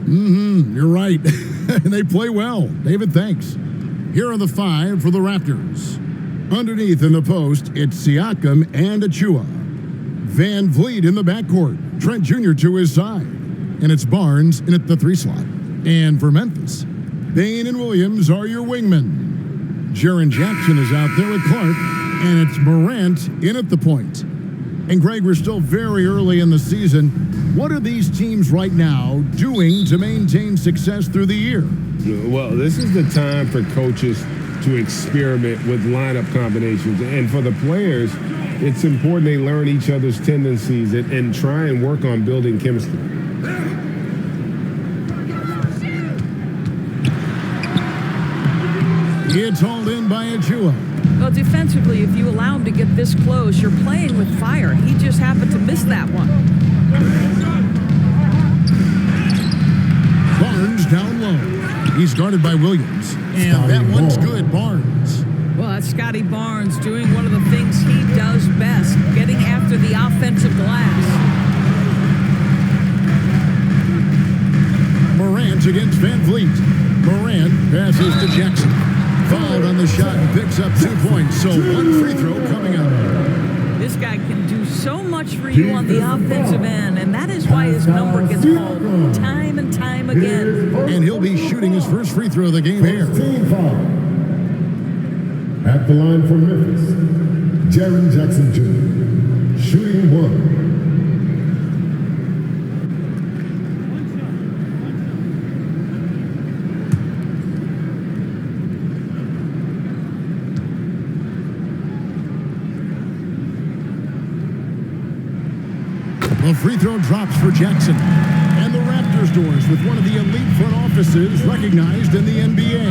You're right. They play well. David, thanks. Here are the 5 for the Raptors. Underneath in the post, it's Siakam and Achua. Van Vliet in the backcourt. Trent Jr. to his side. And it's Barnes in at the 3 slot. And for Memphis, Bane and Williams are your wingmen. Jaren Jackson is out there with Clark. And it's Morant in at the point. And Greg, we're still very early in the season. What are these teams right now doing to maintain success through the year? Well, this is the time for coaches to experiment with lineup combinations. And for the players, it's important they learn each other's tendencies and try and work on building chemistry. It's hauled in by Achua. Well, defensively, if you allow him to get this close, you're playing with fire. He just happened to miss that one. Barnes down low. He's guarded by Williams. And that one's good, Barnes. Well, that's Scotty Barnes doing one of the things he does best, getting after the offensive glass. Morant against Van Vliet. Morant passes to Jackson. Fouled on the shot and picks up 2 points. So 1 free throw coming up. This guy can do so much for you on the offensive end, and that is why his number gets called time and time again. And he'll be shooting his first free throw of the game here. At the line for Memphis, Jaren Jackson Jr. shooting 1. The free throw drops for Jackson. And the Raptors doors with one of the elite front offices recognized in the NBA.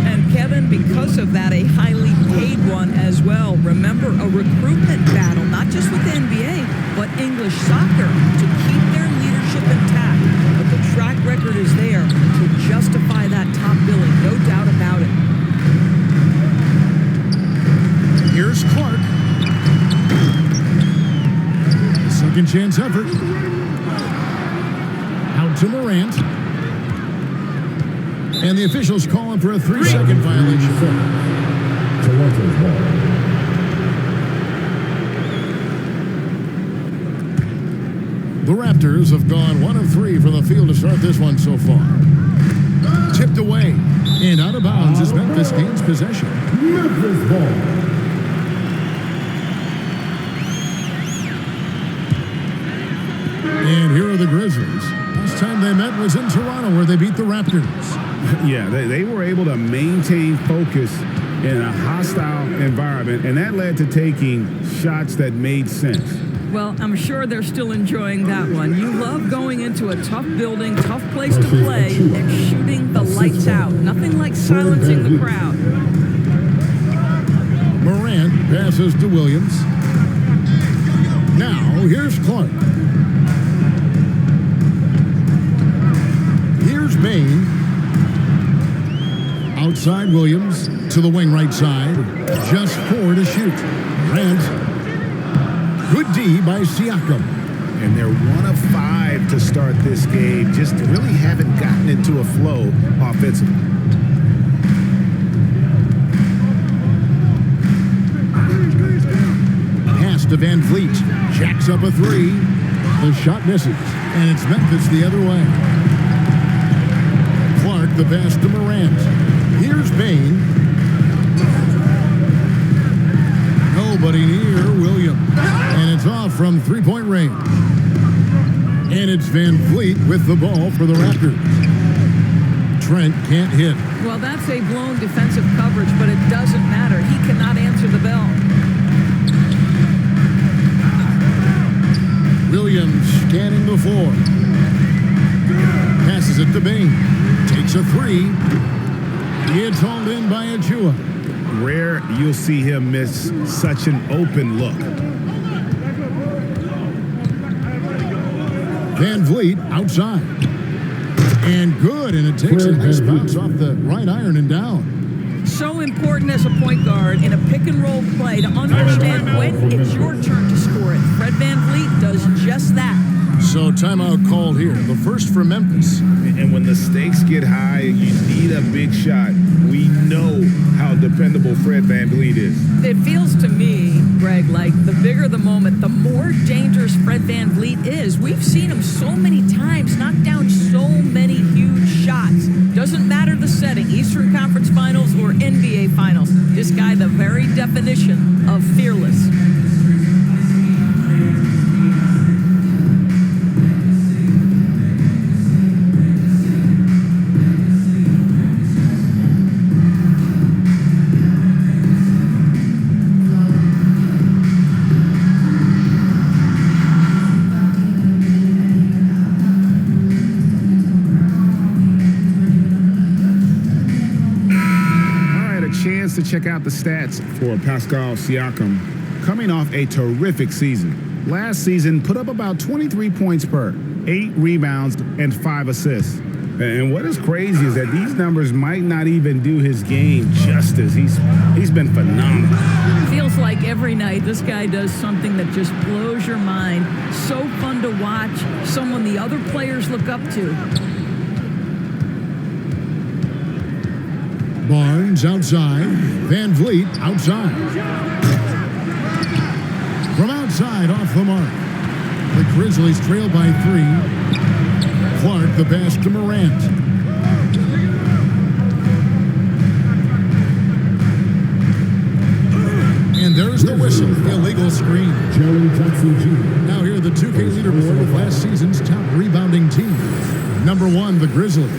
And Kevin, because of that, a highly paid one as well. Remember, a recruitment battle, not just with the NBA, but English soccer to keep their leadership intact. But the track record is there to justify that top billing, no doubt about it. Here's Clark. Second chance effort. Out to Morant. And the officials calling for a 3-second violation. Toronto's ball. The Raptors have gone 1 of 3 from the field to start this one so far. Tipped away. And out of bounds as Memphis gains possession. Memphis ball. And here are the Grizzlies. Last time they met was in Toronto where they beat the Raptors. Yeah, they were able to maintain focus in a hostile environment, and that led to taking shots that made sense. Well, I'm sure they're still enjoying that one. You love going into a tough building, tough place to play, and shooting the lights out. Nothing like silencing the crowd. Morant passes to Williams. Now, here's Clark. Here's Bane. Outside Williams to the wing right side. Just 4 to shoot. Morant. Good D by Siakam. And they're 1 of 5 to start this game. Just really haven't gotten into a flow offensively. Pass to Van Vliet. Jacks up a 3. The shot misses. And it's Memphis the other way. Clark the pass to Morant. Here's Bane. Nobody near Williams. And it's off from 3-point range. And it's Van Vliet with the ball for the Raptors. Trent can't hit. Well, that's a blown defensive coverage, but it doesn't matter. He cannot answer the bell. Williams scanning the floor. Passes it to Bane. Takes a 3. It's hauled in by Achua. Rare you'll see him miss such an open look. Van Vliet outside. And good, and it takes a nice bounce off the right iron and down. So important as a point guard in a pick-and-roll play to understand when it's your turn to score it. Fred VanVleet does just that. So timeout called here. The first for Memphis. And when get high and you need a big shot, we know how dependable Fred VanVleet is. It feels to me, Greg, like the bigger the moment, the more dangerous Fred VanVleet is. We've seen him so many times knock down so many huge shots. Doesn't matter the setting, Eastern Conference Finals or NBA Finals. This guy, the very definition of fearless. To check out the stats For Pascal Siakam, coming off a terrific season. Last season, put up about 23 points per, 8 rebounds, and 5 assists. and what is crazy is that these numbers might not even do his game justice. He's been phenomenal. Feels like every night this guy does something that just blows your mind. So fun to watch, someone the other players look up to. Barnes outside. VanVleet outside. From outside, off the mark. The Grizzlies trail by 3. Clark the pass to Morant. And there's the whistle. Illegal screen. Jaren Jackson Jr. Now here are the 2K leaderboard with last season's top rebounding team. Number 1, the Grizzlies.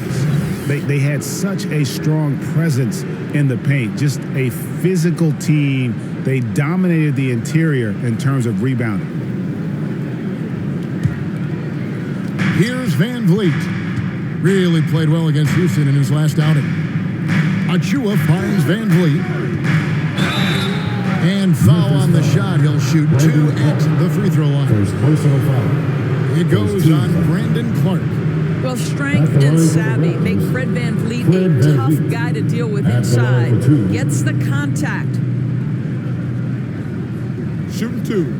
They had such a strong presence in the paint, just a physical team. They dominated the interior in terms of rebounding. Here's VanVleet. Really played well against Houston in his last outing. Achua finds VanVleet. And foul on the shot. He'll shoot 2 at the free throw line. First personal foul. It goes on Brandon Clark. Well, strength and savvy make Fred VanVleet a tough guy to deal with inside. Gets the contact. Shooting 2.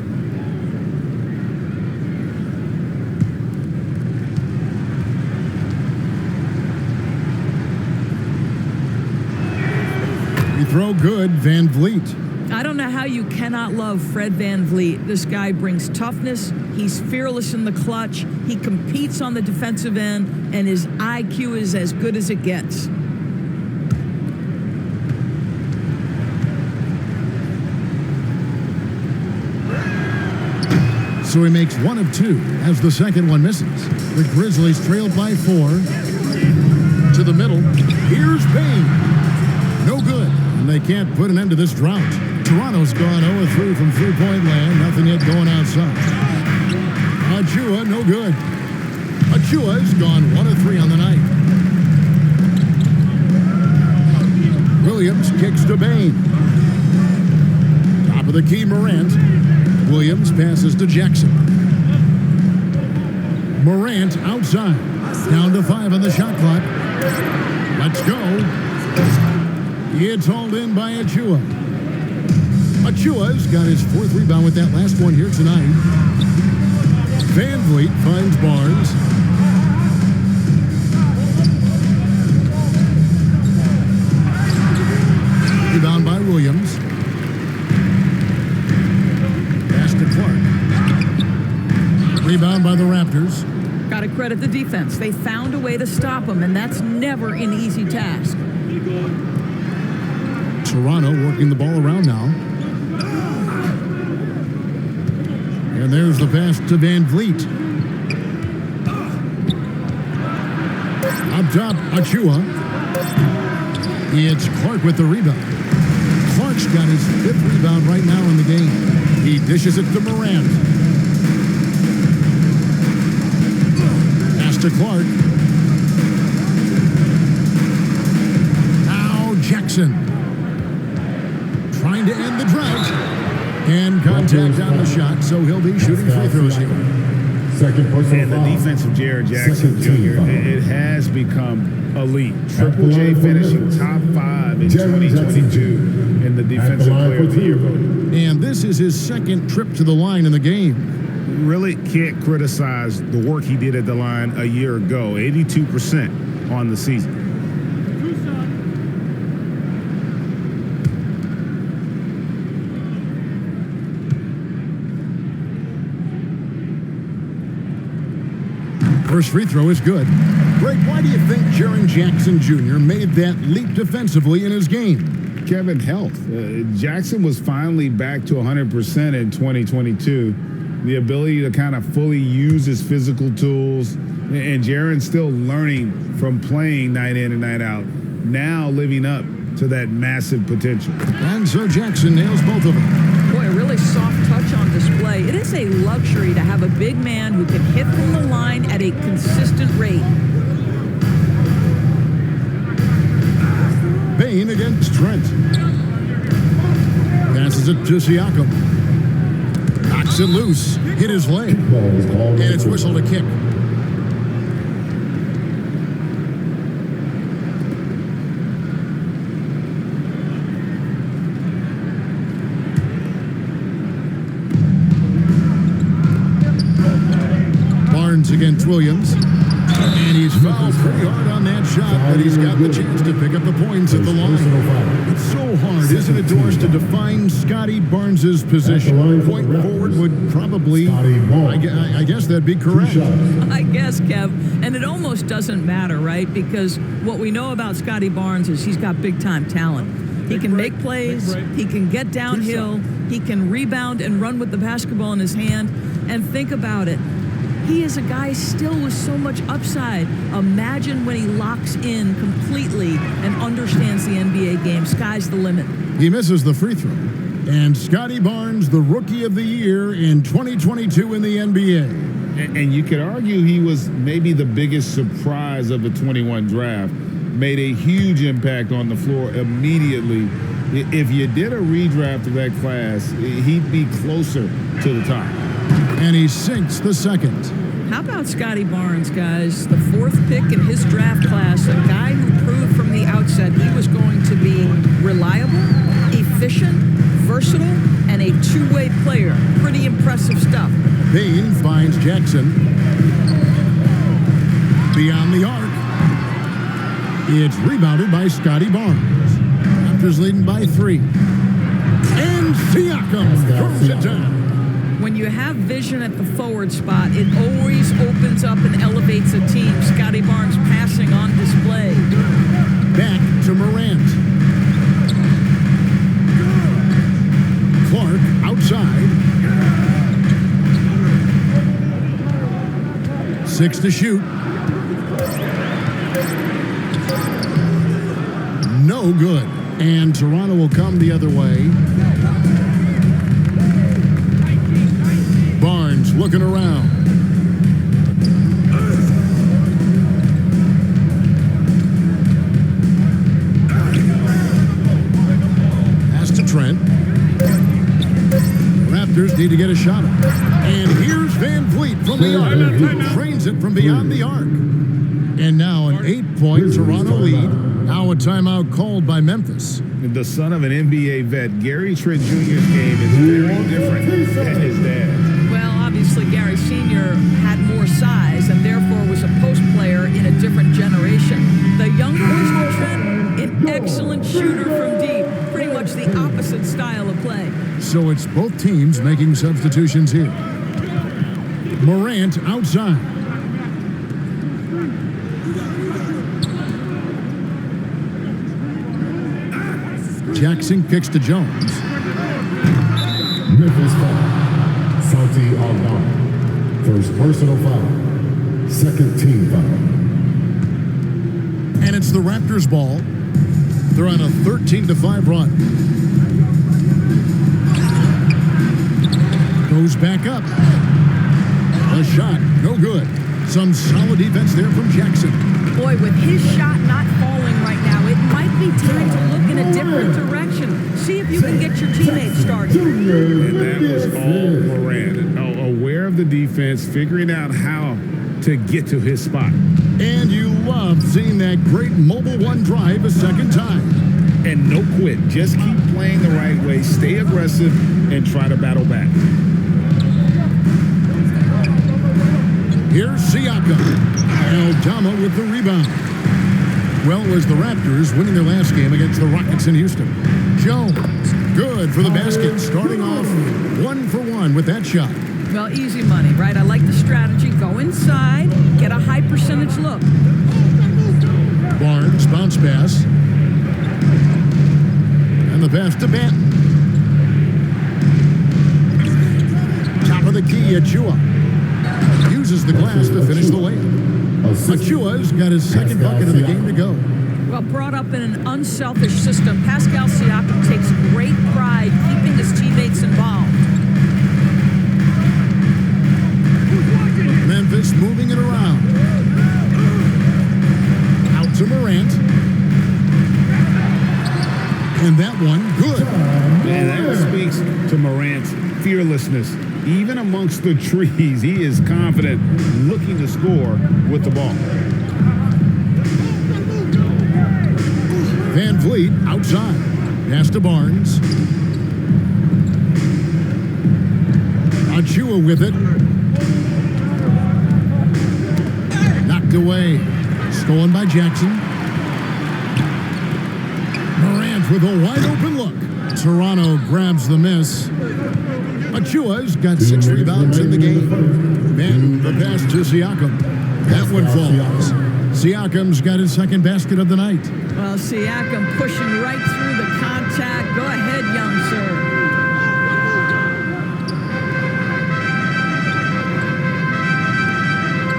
Free throw good, VanVleet. I don't know how you cannot love Fred VanVleet. This guy brings toughness. He's fearless in the clutch. He competes on the defensive end, and his IQ is as good as it gets. So he makes 1 of 2 as the second one misses. The Grizzlies trail by 4. To the middle. Here's Payne. No good. And they can't put an end to this drought. Toronto's gone 0-3 from three-point land. Nothing yet going outside. Achua, no good. Achua's gone 1-3 on the night. Williams kicks to Bain. Top of the key, Morant. Williams passes to Jackson. Morant outside. Down to 5 on the shot clock. Let's go. It's hauled in by Achua. Achua's got his 4th rebound with that last one here tonight. VanVleet finds Barnes. Rebound by Williams. Pass to Clark. Rebound by the Raptors. Got to credit the defense. They found a way to stop him, and that's never an easy task. Toronto working the ball around now. And there's the pass to VanVleet. Up top, Achua. It's Clark with the rebound. Clark's got his 5th rebound right now in the game. He dishes it to Morant. Pass to Clark. Now Jackson. Trying to end the drought. And contact on the shot, so he'll be shooting free throws here. Second personal And the foul. defense of Jaren Jackson Second team Jr., foul. it has become elite. At the Triple J line for finishing Memphis, top 5 in Jaren Jackson 2022 in the At the defensive line player for of the year two. voting. And this is his 2nd trip to the line in the game. Really can't criticize the work he did at the line a year ago. 82%. on the season. First free throw is good. Greg, why do you think Jaren Jackson Jr. made that leap defensively in his game? Kevin, health. Jackson was finally back to 100% in 2022. The ability to kind of fully use his physical tools. And Jaren's still learning from playing night in and night out. Now living up to that massive potential. And so Jackson nails both of them. Boy, a really soft touch on display. It is a luxury to have a big man who can hit from the line at a consistent rate. Bain against Trent. Passes it to Siakam. Knocks it loose. Hit his leg. And it's whistled a kick. Against Williams, and he's fouled pretty hard on that shot, but he's got the chance to pick up the points at the line. It's so hard, isn't it, Doris, to define Scotty Barnes' position? Point forward would probably, I guess that'd be correct. I guess, Kev, and it almost doesn't matter, right? Because what we know about Scotty Barnes is he's got big-time talent. He can make plays, he can get downhill, he can rebound and run with the basketball in his hand, and think about it. He is a guy still with so much upside. Imagine when he locks in completely and understands the NBA game. Sky's the limit. He misses the free throw. And Scotty Barnes, the Rookie of the Year in 2022 in the NBA. And you could argue he was maybe the biggest surprise of the 21 draft. Made a huge impact on the floor immediately. If you did a redraft of that class, he'd be closer to the top. And he sinks the second. How about Scotty Barnes, guys? The fourth pick in his draft class, a guy who proved from the outset he was going to be reliable, efficient, versatile, and a two-way player. Pretty impressive stuff. Bain finds Jackson. Beyond the arc. It's rebounded by Scotty Barnes. Raptors leading by 3. And Siakam throws it down. When you have vision at the forward spot, it always opens up and elevates a team. Scotty Barnes passing on display. Back to Morant. Clark outside. 6 to shoot. No good. And Toronto will come the other way. Barnes looking around. Pass to Trent. Raptors need to get a shot up. And here's Van Vliet from the arc. Trains it from beyond the arc. And now an 8-point Toronto lead. Now a timeout called by Memphis. The son of an NBA vet, Gary Trent Jr.'s game is very different than his dad. Well, obviously Gary Sr. had more size and therefore was a post player in a different generation. The younger Mr. Trent, an excellent shooter from deep. Pretty much the opposite style of play. So it's both teams making substitutions here. Morant outside. Jackson kicks to Jones. Memphis foul. Santi Aldama. First personal foul. Second team foul. And it's the Raptors' ball. They're on a 13-5 run. Goes back up. A shot, no good. Some solid defense there from Jackson. Boy, with his shot not falling right now, it might be time to look in a different direction. See if you can get your teammates started. And that was all Morant. Aware of the defense, figuring out how to get to his spot. And you love seeing that great mobile one drive a second time. And no quit. Just keep playing the right way, stay aggressive, and try to battle back. Here's Siakam. Aldama with the rebound. Well, it was the Raptors winning their last game against the Rockets in Houston. Jones, good for the basket, starting off 1 for 1 with that shot. Well, easy money, right? I like the strategy. Go inside, get a high percentage look. Barnes, bounce pass. And the pass to Banton. Top of the key, Achua. Uses the glass to finish the layup. Achua's got his second bucket of the game to go. Well, brought up in an unselfish system, Pascal Siakam takes great pride keeping his teammates involved. Memphis moving it around. Out to Morant. And that one, good. Man, that speaks to Morant's fearlessness. Even amongst the trees, he is confident, looking to score with the ball. Van Vliet outside. Pass to Barnes. Achua with it. Knocked away. Stolen by Jackson. Morant with a wide open look. Toronto grabs the miss. Achua's got 6 rebounds in the game. Then the pass to Siakam. That one falls. Siakam's got his second basket of the night. Well, Siakam pushing right through the contact. Go ahead, young sir.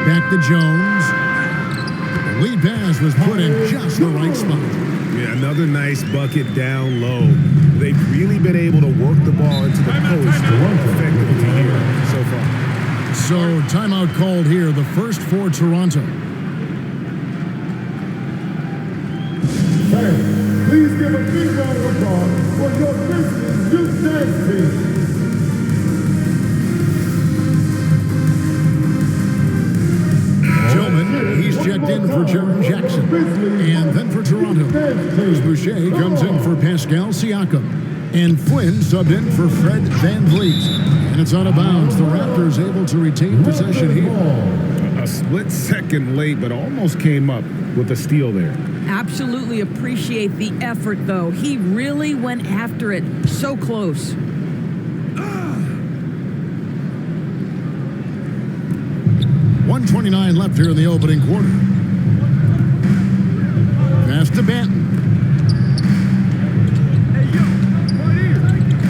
Back to Jones. The lead pass was put in just the right spot. Yeah, another nice bucket down low. They've really been able to work the ball into the post effectively here so far. So, timeout called here, the first for Toronto. Fans, please give a big round of applause for your Grizzlies youth dance team. Tillman, he's checked in for Jaren Jackson. And then for Toronto, Bruce Boucher comes in for Pascal Siakam. And Flynn subbed in for Fred Van Vliet. And it's out of bounds. The Raptors able to retain possession here. A split second late, but almost came up with a steal there. Absolutely appreciate the effort, though. He really went after it. So close. 1:29 left here in the opening quarter. Pass to Banton.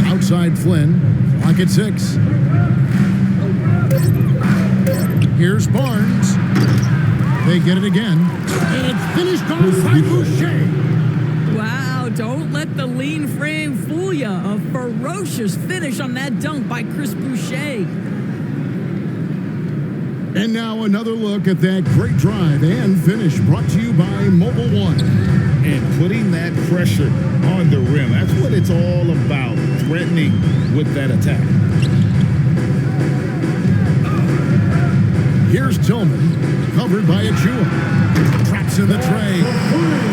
Outside Flynn. Clock at 6. Here's Barnes. They get it again. And it's finished off by Boucher. Wow, don't let the lean frame fool you. A ferocious finish on that dunk by Chris Boucher. And now another look at that great drive and finish brought to you by Mobile One. And putting that pressure on the rim. That's what it's all about, threatening with that attack. Here's Tillman, covered by Achua. Traps in the tray.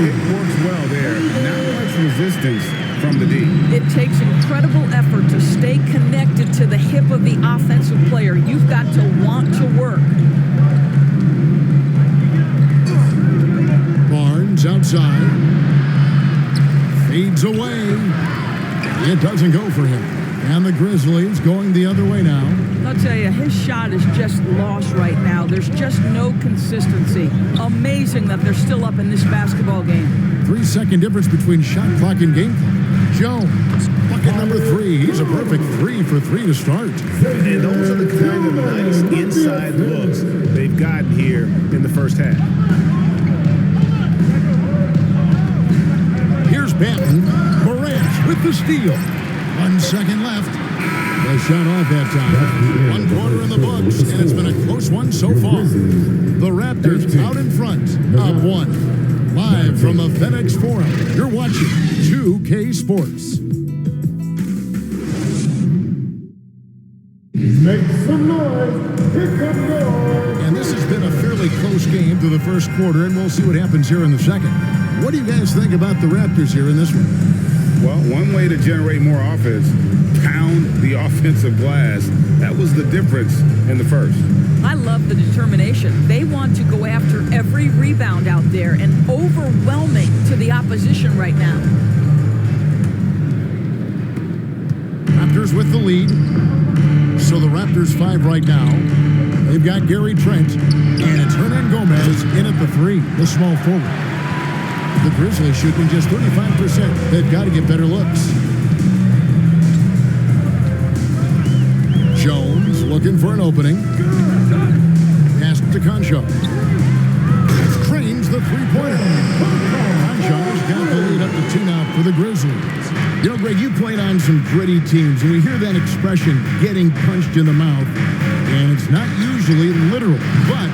It works well there. Not much resistance from the D. It takes incredible effort to stay connected to the hip of the offensive player. You've got to want to work. Barnes outside. Fades away. It doesn't go for him. And the Grizzlies going the other way now. I'll tell you, his shot is just lost right now. There's just no consistency. Amazing that they're still up in this basketball game. 3-second difference between shot clock and game clock. Jones, bucket number 3. He's a perfect 3 for 3 to start. And those are the kind of nice inside looks they've gotten here in the first half. Here's Banton. Morant with the steal. 1 second left. The shot off that time. 1 quarter in the books, and it's been a close one so far. The Raptors out in front, up 1. Live from the FedEx Forum, you're watching 2K Sports. Make some noise. Here comes noise. And this has been a fairly close game through the first quarter, and we'll see what happens here in the second. What do you guys think about the Raptors here in this one? Well, one way to generate more offense, pound the offensive glass. That was the difference in the first. I love the determination. They want to go after every rebound out there and overwhelming to the opposition right now. Raptors with the lead. So the Raptors 5 right now. They've got Gary Trent, and it's Hernan Gomez in at the 3, the small forward. The Grizzlies shooting just 35%. They've got to get better looks. Jones looking for an opening. Pass to Concho. Cranes the three-pointer. Concho's got the lead up to 2 now for the Grizzlies. You know, Greg, you played on some gritty teams, and we hear that expression, getting punched in the mouth, and it's not usually literal, but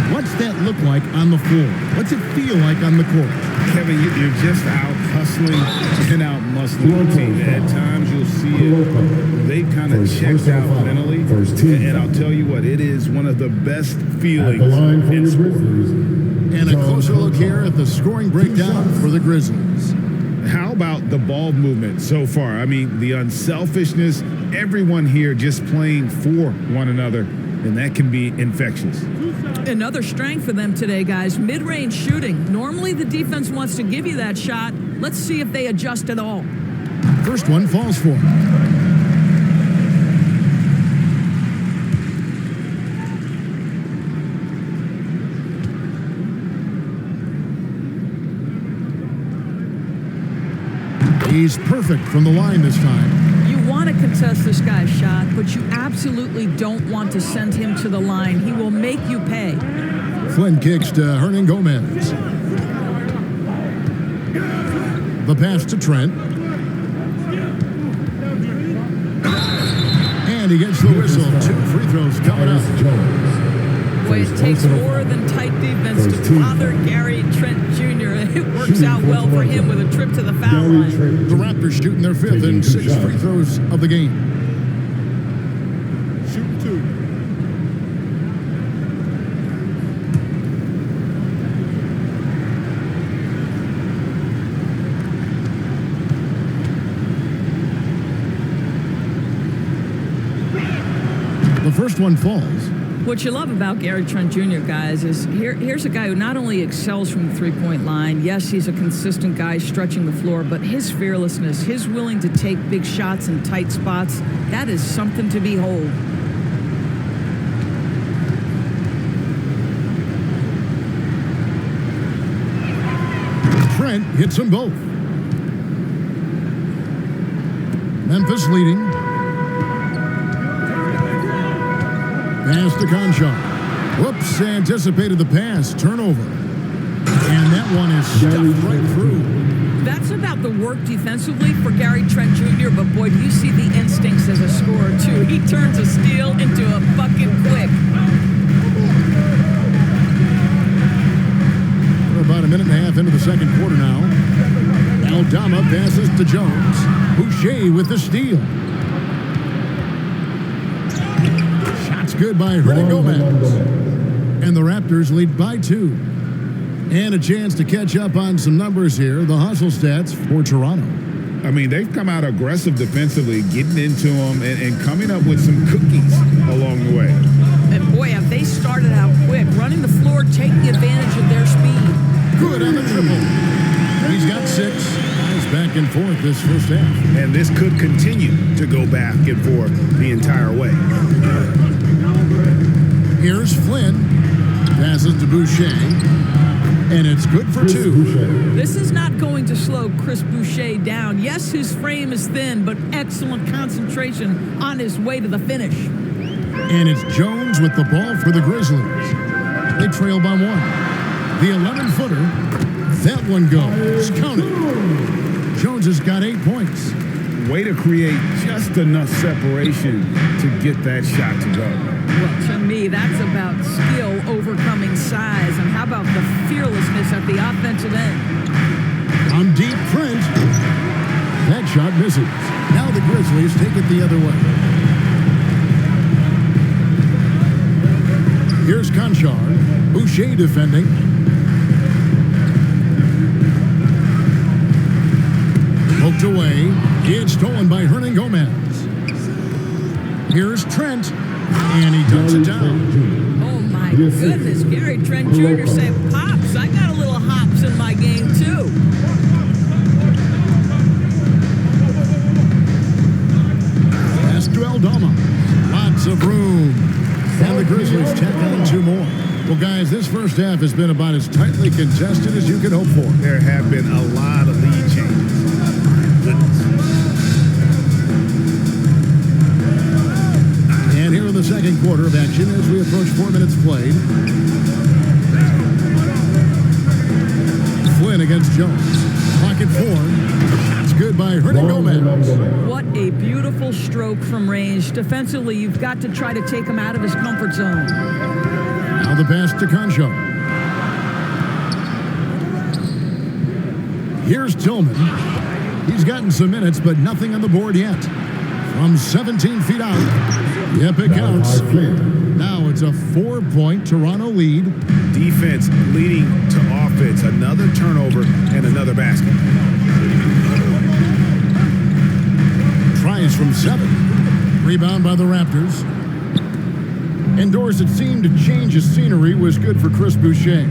what's that look like on the floor? What's it feel like on the court? Kevin, you're just out hustling and out muscling the team. At times you'll see it. They kind of checked out mentally. And I'll tell you what, it is one of the best feelings in sports. And a closer look here at the scoring breakdown for the Grizzlies. How about the ball movement so far? I mean, the unselfishness, everyone here just playing for one another, and that can be infectious. Another strength for them today, guys. Mid-range shooting. Normally the defense wants to give you that shot. Let's see if they adjust at all. First one falls for him. He's perfect from the line this time. You want to contest this guy's shot, but you absolutely don't want to send him to the line. He will make you pay. Flynn kicks to Hernan Gomez. The pass to Trent. And he gets the whistle. 2 free throws coming up. Boy, it takes more than tight defense to bother Gary Trent Jr. It works out well for him with a trip to the foul line. The Raptors shooting their 5th and 6th free throws of the game. Shoot 2. The first one falls. What you love about Gary Trent Jr., guys, is here's a guy who not only excels from the three-point line, yes, he's a consistent guy stretching the floor, but his fearlessness, his willing to take big shots in tight spots, that is something to behold. Trent hits them both. Memphis leading. Pass to Concho. Whoops, anticipated the pass. Turnover. And that one is stuffed right through. That's about the work defensively for Gary Trent Jr., but boy, do you see the instincts as a scorer, too. He turns a steal into a bucket quick. We're about a minute and a half into the second quarter now. Aldama passes to Jones. Boucher with the steal. Shots good by Hernan Gomez. And the Raptors lead by 2. And a chance to catch up on some numbers here. The hustle stats for Toronto. I mean, they've come out aggressive defensively, getting into them and coming up with some cookies along the way. And boy, have they started out quick, running the floor, taking advantage of their speed. Good on the triple. He's got 6. He's back and forth this first half. And this could continue to go back and forth the entire way. Here's Flynn. Passes to Boucher. And it's good for 2. This is not going to slow Chris Boucher down. Yes, his frame is thin, but excellent concentration on his way to the finish. And it's Jones with the ball for the Grizzlies. They trail by 1. The 11-footer. That one goes. Count it. Jones has got 8 points. Way to create just enough separation to get that shot to go. Well, to me, that's about skill overcoming size. And how about the fearlessness at the offensive end? On deep Trent. That shot misses. Now the Grizzlies take it the other way. Here's Conchar. Boucher defending. Hope to stolen by Hernan Gomez. Here's Trent, and he dunks it down. Oh, my goodness. Gary Trent Jr. said, Pops, I got a little hops in my game, too. Pass to Aldama. Lots of room. And the Grizzlies tack on 2 more. Well, guys, this first half has been about as tightly contested as you could hope for. There have been a lot of lead changes. Goodness. And here in the second quarter of action as we approach 4 minutes played. Flynn against Jones. Clock at 4. That's good by Hernan Gomez. What a beautiful stroke from range. Defensively, you've got to try to take him out of his comfort zone. Now the pass to Concho. Here's Tillman. He's gotten some minutes, but nothing on the board yet. From 17 feet out. Yep, it counts. Now it's a 4-point Toronto lead. Defense leading to offense. Another turnover and another basket. Tries from 7. Rebound by the Raptors. Indoors, it seemed to change his scenery was good for Chris Boucher.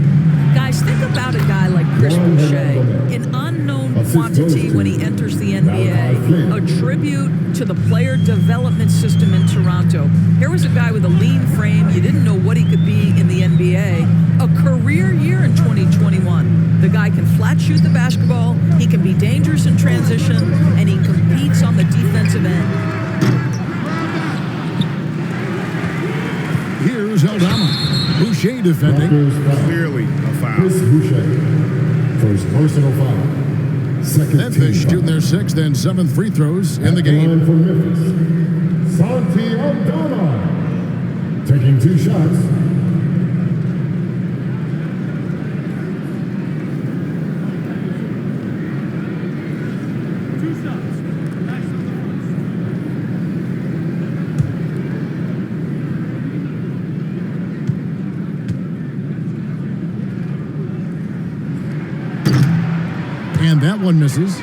Guys, think about a guy like Chris Boucher, an unknown quantity when he enters the NBA, a tribute to the player development system in Toronto. Here was a guy with a lean frame. You didn't know what he could be in the NBA. A career year in 2021. The guy can flat shoot the basketball, he can be dangerous in transition, and he competes on the defensive end. Here's Aldama. Boucher defending. Clearly a foul. Chris Boucher. First personal foul. Second Memphis team shooting their 6th and 7th free throws in the game. For Memphis, Santi Aldama. Taking 2 shots. And that one misses.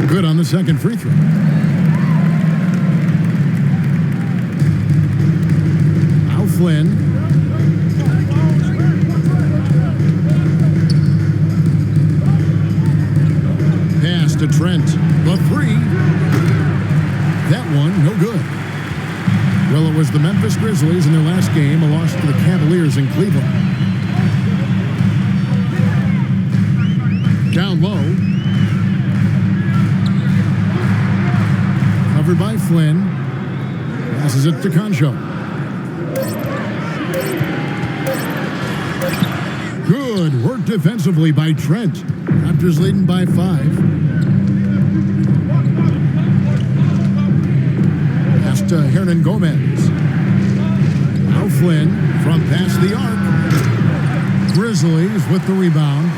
Good on the second free throw. Now Flynn. To Trent, the 3. That one, no good. Well, it was the Memphis Grizzlies in their last game, a loss to the Cavaliers in Cleveland. Down low. Covered by Flynn. Passes it to Concho. Good work defensively by Trent. Raptors leading by 5. To Hernan Gomez. Now Flynn from past the arc. Grizzlies with the rebound.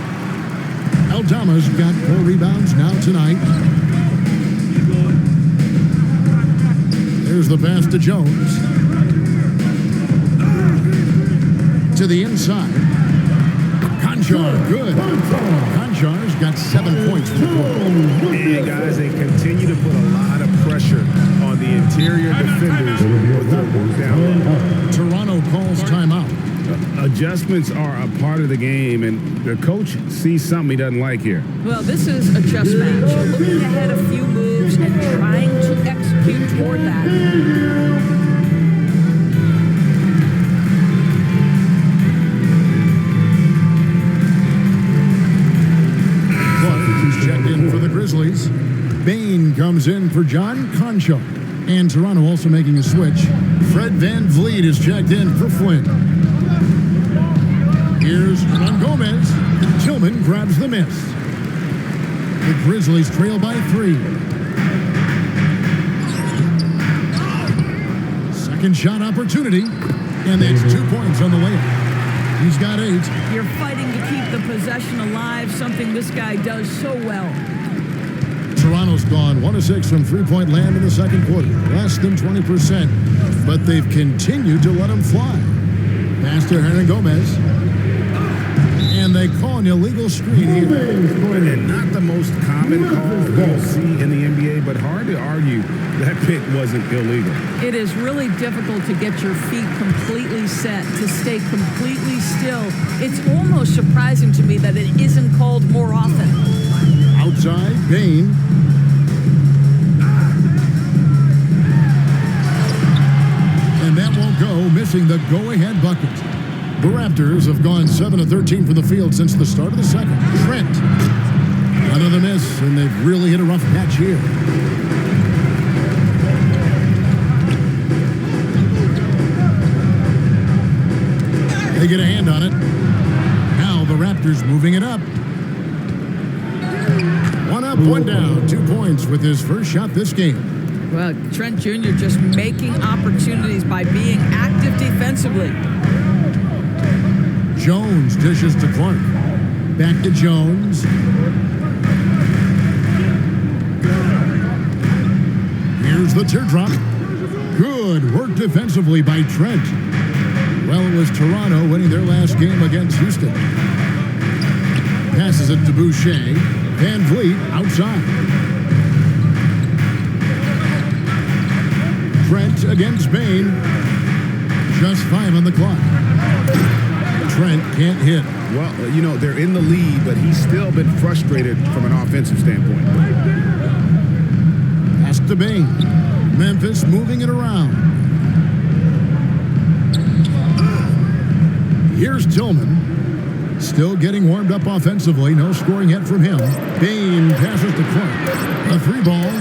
Aldama's got 4 rebounds now tonight. There's the pass to Jones. To the inside. Conchar, good. Conchar's got 7 points for the quarter. And guys, they continue to put a lot of pressure on the interior defenders with their work down low. Toronto calls timeout. Adjustments are a part of the game, and the coach sees something he doesn't like here. Well, this is a chess match. Looking ahead a few moves and trying to execute toward that. Checked in for the Grizzlies. Bain comes in for John Concho. And Toronto also making a switch. Fred VanVleet is checked in for Flynn. Here's Hernan Gomez. Tillman grabs the miss. The Grizzlies trail by 3. Second shot opportunity. And that's 2 points on the layup. He's got 8. You're fighting to keep the possession alive, something this guy does so well. Toronto's gone 1 of 6 from three-point land in the second quarter, less than 20%, but they've continued to let him fly. Pass to Hernan Gomez. And they call an illegal screen here. And not the most common call we'll see in the NBA, but hard to argue that pick wasn't illegal. It is really difficult to get your feet completely set, to stay completely still. It's almost surprising to me that it isn't called more often. Outside, Bain. And that won't go, missing the go-ahead bucket. The Raptors have gone 7 of 13 from the field since the start of the second. Trent. Another miss, and they've really hit a rough patch here. They get a hand on it. Now the Raptors moving it up. 1 up, 1 down. 2 points with his first shot this game. Well, Trent Jr. just making opportunities by being active defensively. Jones dishes to Clark. Back to Jones. Here's the teardrop. Good work defensively by Trent. Well, it was Toronto winning their last game against Houston. Passes it to Boucher. Van Vliet outside. Trent against Bain. Just 5 on the clock. Trent can't hit. Well, you know, they're in the lead, but he's still been frustrated from an offensive standpoint. Pass to Bain. Memphis moving it around. Here's Tillman. Still getting warmed up offensively. No scoring yet from him. Bain passes to Clark. A 3-ball.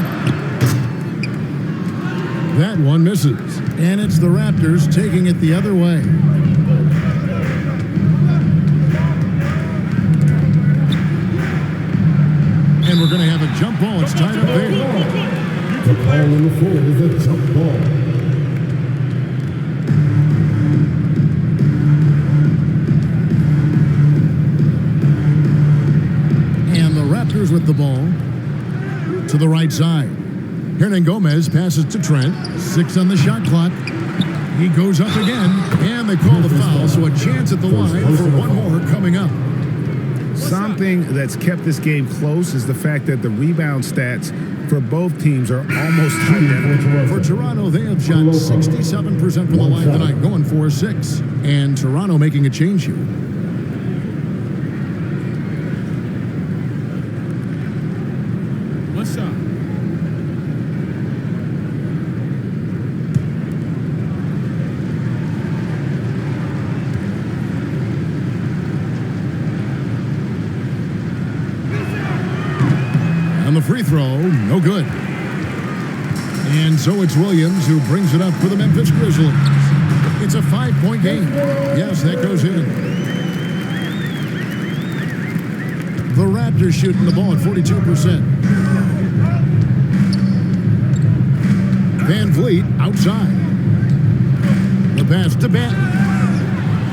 That one misses. And it's the Raptors taking it the other way. And we're going to have a jump ball. It's tied up there. The call on the floor is a jump ball. And the Raptors with the ball to the right side. Hernan Gomez passes to Trent. 6 on the shot clock. He goes up again, and they call the foul, so a chance at the line for one more coming up. Something that's kept this game close is the fact that the rebound stats for both teams are almost identical. For Toronto, they have shot 67% from the line tonight, going 4-6. And Toronto making a change here. What's up? On the free throw, no good. And so it's Williams who brings it up for the Memphis Grizzlies. It's a 5-point game. Yes, that goes in. The Raptors shooting the ball at 42%. Van Vliet outside. The pass to Benton.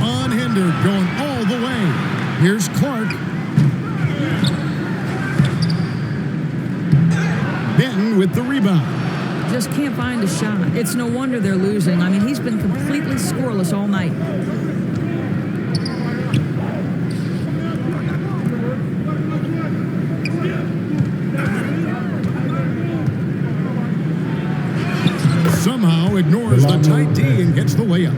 Unhindered, going all the way. Here's Clark. Benton with the rebound. Just can't find a shot. It's no wonder they're losing. I mean, he's been completely scoreless all night. Somehow ignores the tight D and gets the layup.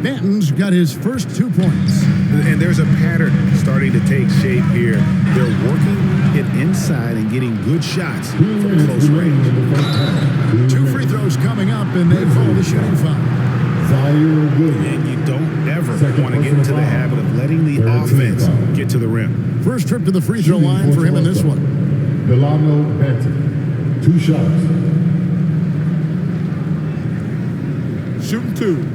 Benton's got his first 2 points. And there's a pattern starting to take shape here. They're working it inside and getting good shots from close range. 2 free throws coming up, and they call the shooting foul. And you don't ever want to get into the habit of letting the offense get to the rim. First trip to the free throw line for him in this one. Delano Benton. 2 shots. Shooting 2.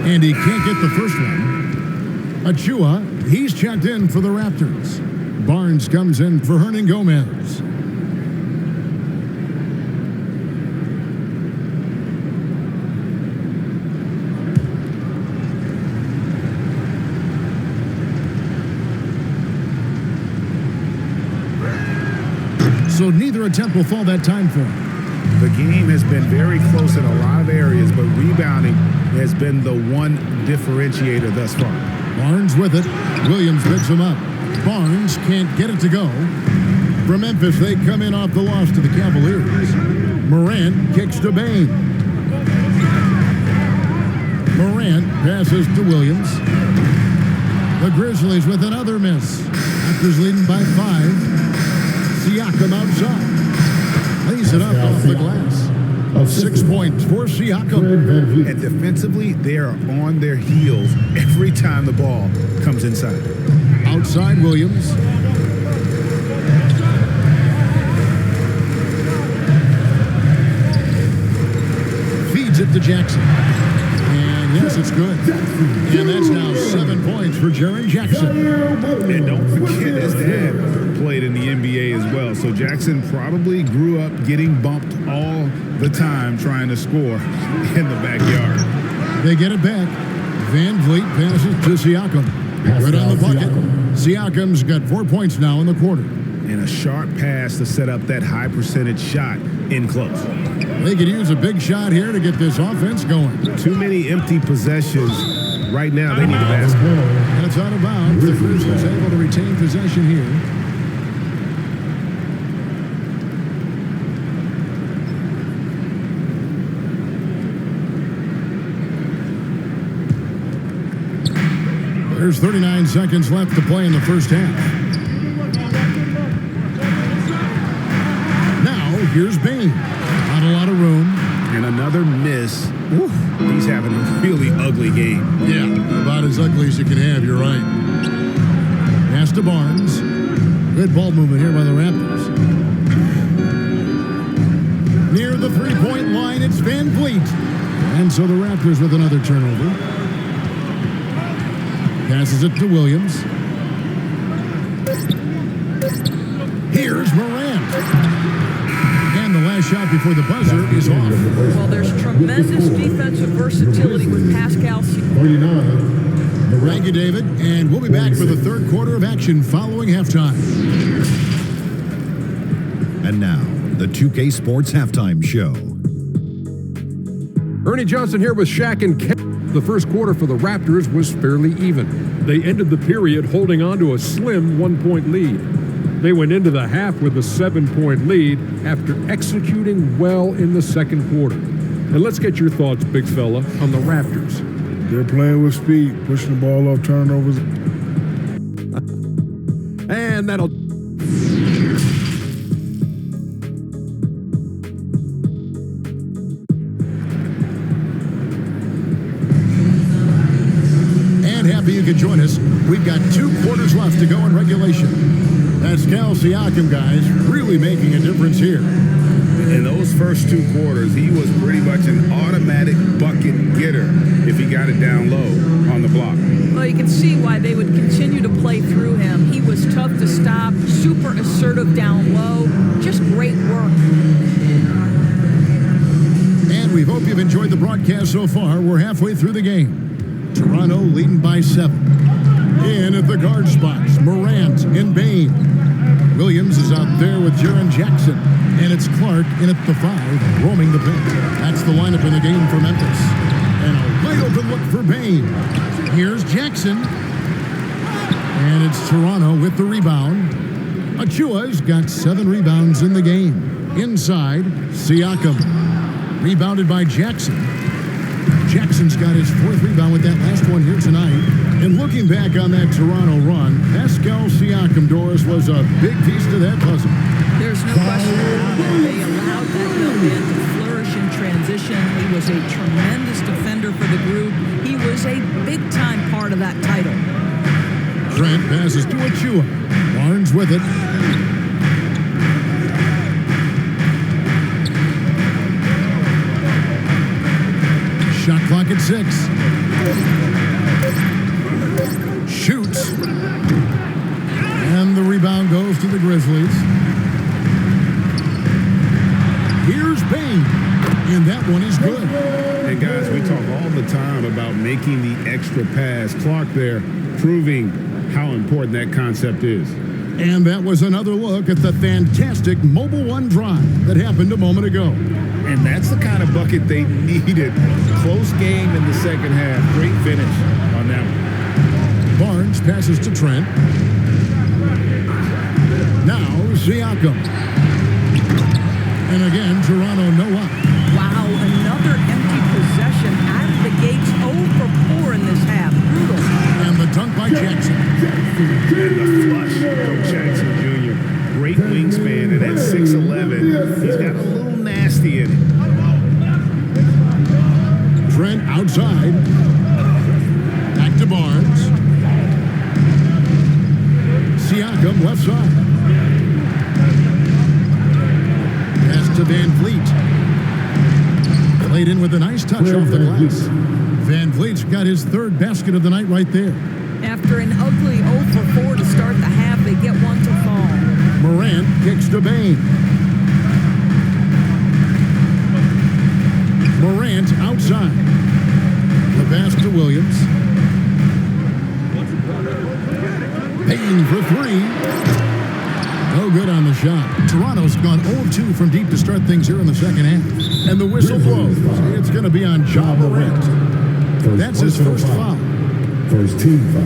And he can't get the first one. Achua, he's checked in for the Raptors. Barnes comes in for Hernan Gomez. So neither attempt will fall that time for him. The game has been very close in a lot of areas, but rebounding has been the one differentiator thus far. Barnes with it. Williams picks him up. Barnes can't get it to go. From Memphis, they come in off the loss to the Cavaliers. Morant kicks to Bain. Morant passes to Williams. The Grizzlies with another miss. Raptors leading by 5. Siakam outside. Lays it up off the glass. 6 points for Siakam. And defensively, they are on their heels every time the ball comes inside. Outside Williams. Feeds it to Jackson. And yes, it's good. And that's now 7 points for Jaren Jackson. And don't forget his dad played in the NBA as well. So Jackson probably grew up getting bumped all the time trying to score in the backyard. They get it back. Van Vliet passes to Siakam. Right on the bucket. Siakam's got 4 points now in the quarter. And a sharp pass to set up that high percentage shot in close. They could use a big shot here to get this offense going. Too many empty possessions. Right now, they need a basket. That's out of bounds. The Grizzlies able to retain possession here. There's 39 seconds left to play in the first half. Now, here's Bain. Not a lot of room. And another miss. Oof, he's having a really ugly game. Yeah, about as ugly as you can have, you're right. Pass to Barnes. Good ball movement here by the Raptors. Near the three-point line, it's Van Vliet. And so the Raptors with another turnover. Passes it to Williams. Here's Morant. And the last shot before the buzzer is off. Well, there's tremendous defensive versatility with Pascal. 39. Thank you, David. And we'll be back for the third quarter of action following halftime. And now, the 2K Sports Halftime Show. Ernie Johnson here with Shaq and Kevin. The first quarter for the Raptors was fairly even. They ended the period holding on to a slim 1-point lead. They went into the half with a 7-point lead after executing well in the second quarter. And let's get your thoughts, big fella, on the Raptors. They're playing with speed, pushing the ball off turnovers. And that'll... Happy you could join us. We've got 2 quarters left to go in regulation. Pascal Siakam, guys, really making a difference here. In those first 2 quarters, he was pretty much an automatic bucket getter if he got it down low on the block. Well, you can see why they would continue to play through him. He was tough to stop, super assertive down low, just great work. And we hope you've enjoyed the broadcast so far. We're halfway through the game. Toronto leading by 7. In at the guard spots, Morant and Bain. Williams is out there with Jaren Jackson. And it's Clark in at the 5, roaming the paint. That's the lineup in the game for Memphis. And a wide open look for Bain. Here's Jackson. And it's Toronto with the rebound. Achua's got 7 rebounds in the game. Inside, Siakam. Rebounded by Jackson. Jackson's got his 4th rebound with that last one here tonight. And looking back on that Toronto run, Pascal Siakam, Doris, was a big piece to that puzzle. There's no question about it. They allowed that young man to flourish in transition. He was a tremendous defender for the group. He was a big-time part of that title. Trent passes to Achua. Barnes with it. Shot clock at 6. Shoots. And the rebound one is good. And guys, we talk all the time about making the extra pass. Clark there proving how important that concept is. And that was another look at the fantastic Mobile One drive that happened a moment ago. And that's the kind of bucket they needed. Close game in the second half. Great finish on that one. Barnes passes to Trent. Now Siakam. And again, Toronto no up. Wow, another empty possession out of the gates. 0 for 4 in this half. Brutal. And the dunk by Jackson. And the flush from Jackson Jr. Great wingspan, and at 6'11", he's got a little nasty in it. Trent outside. Back to Barnes. Siakam left side. Pass to Van Vliet. Played in with a nice touch off the glass. Van Vliet's got his third basket of the night right there. After an ugly 0 for 4 to start the half, they get one to fall. Morant kicks to Bain. Morant outside. The pass to Williams. Bain for 3. No good on the shot. Toronto's gone 0-2 from deep to start things here in the second half. And the whistle blows. It's going to be on Ja Morant. That's his first foul. First team foul.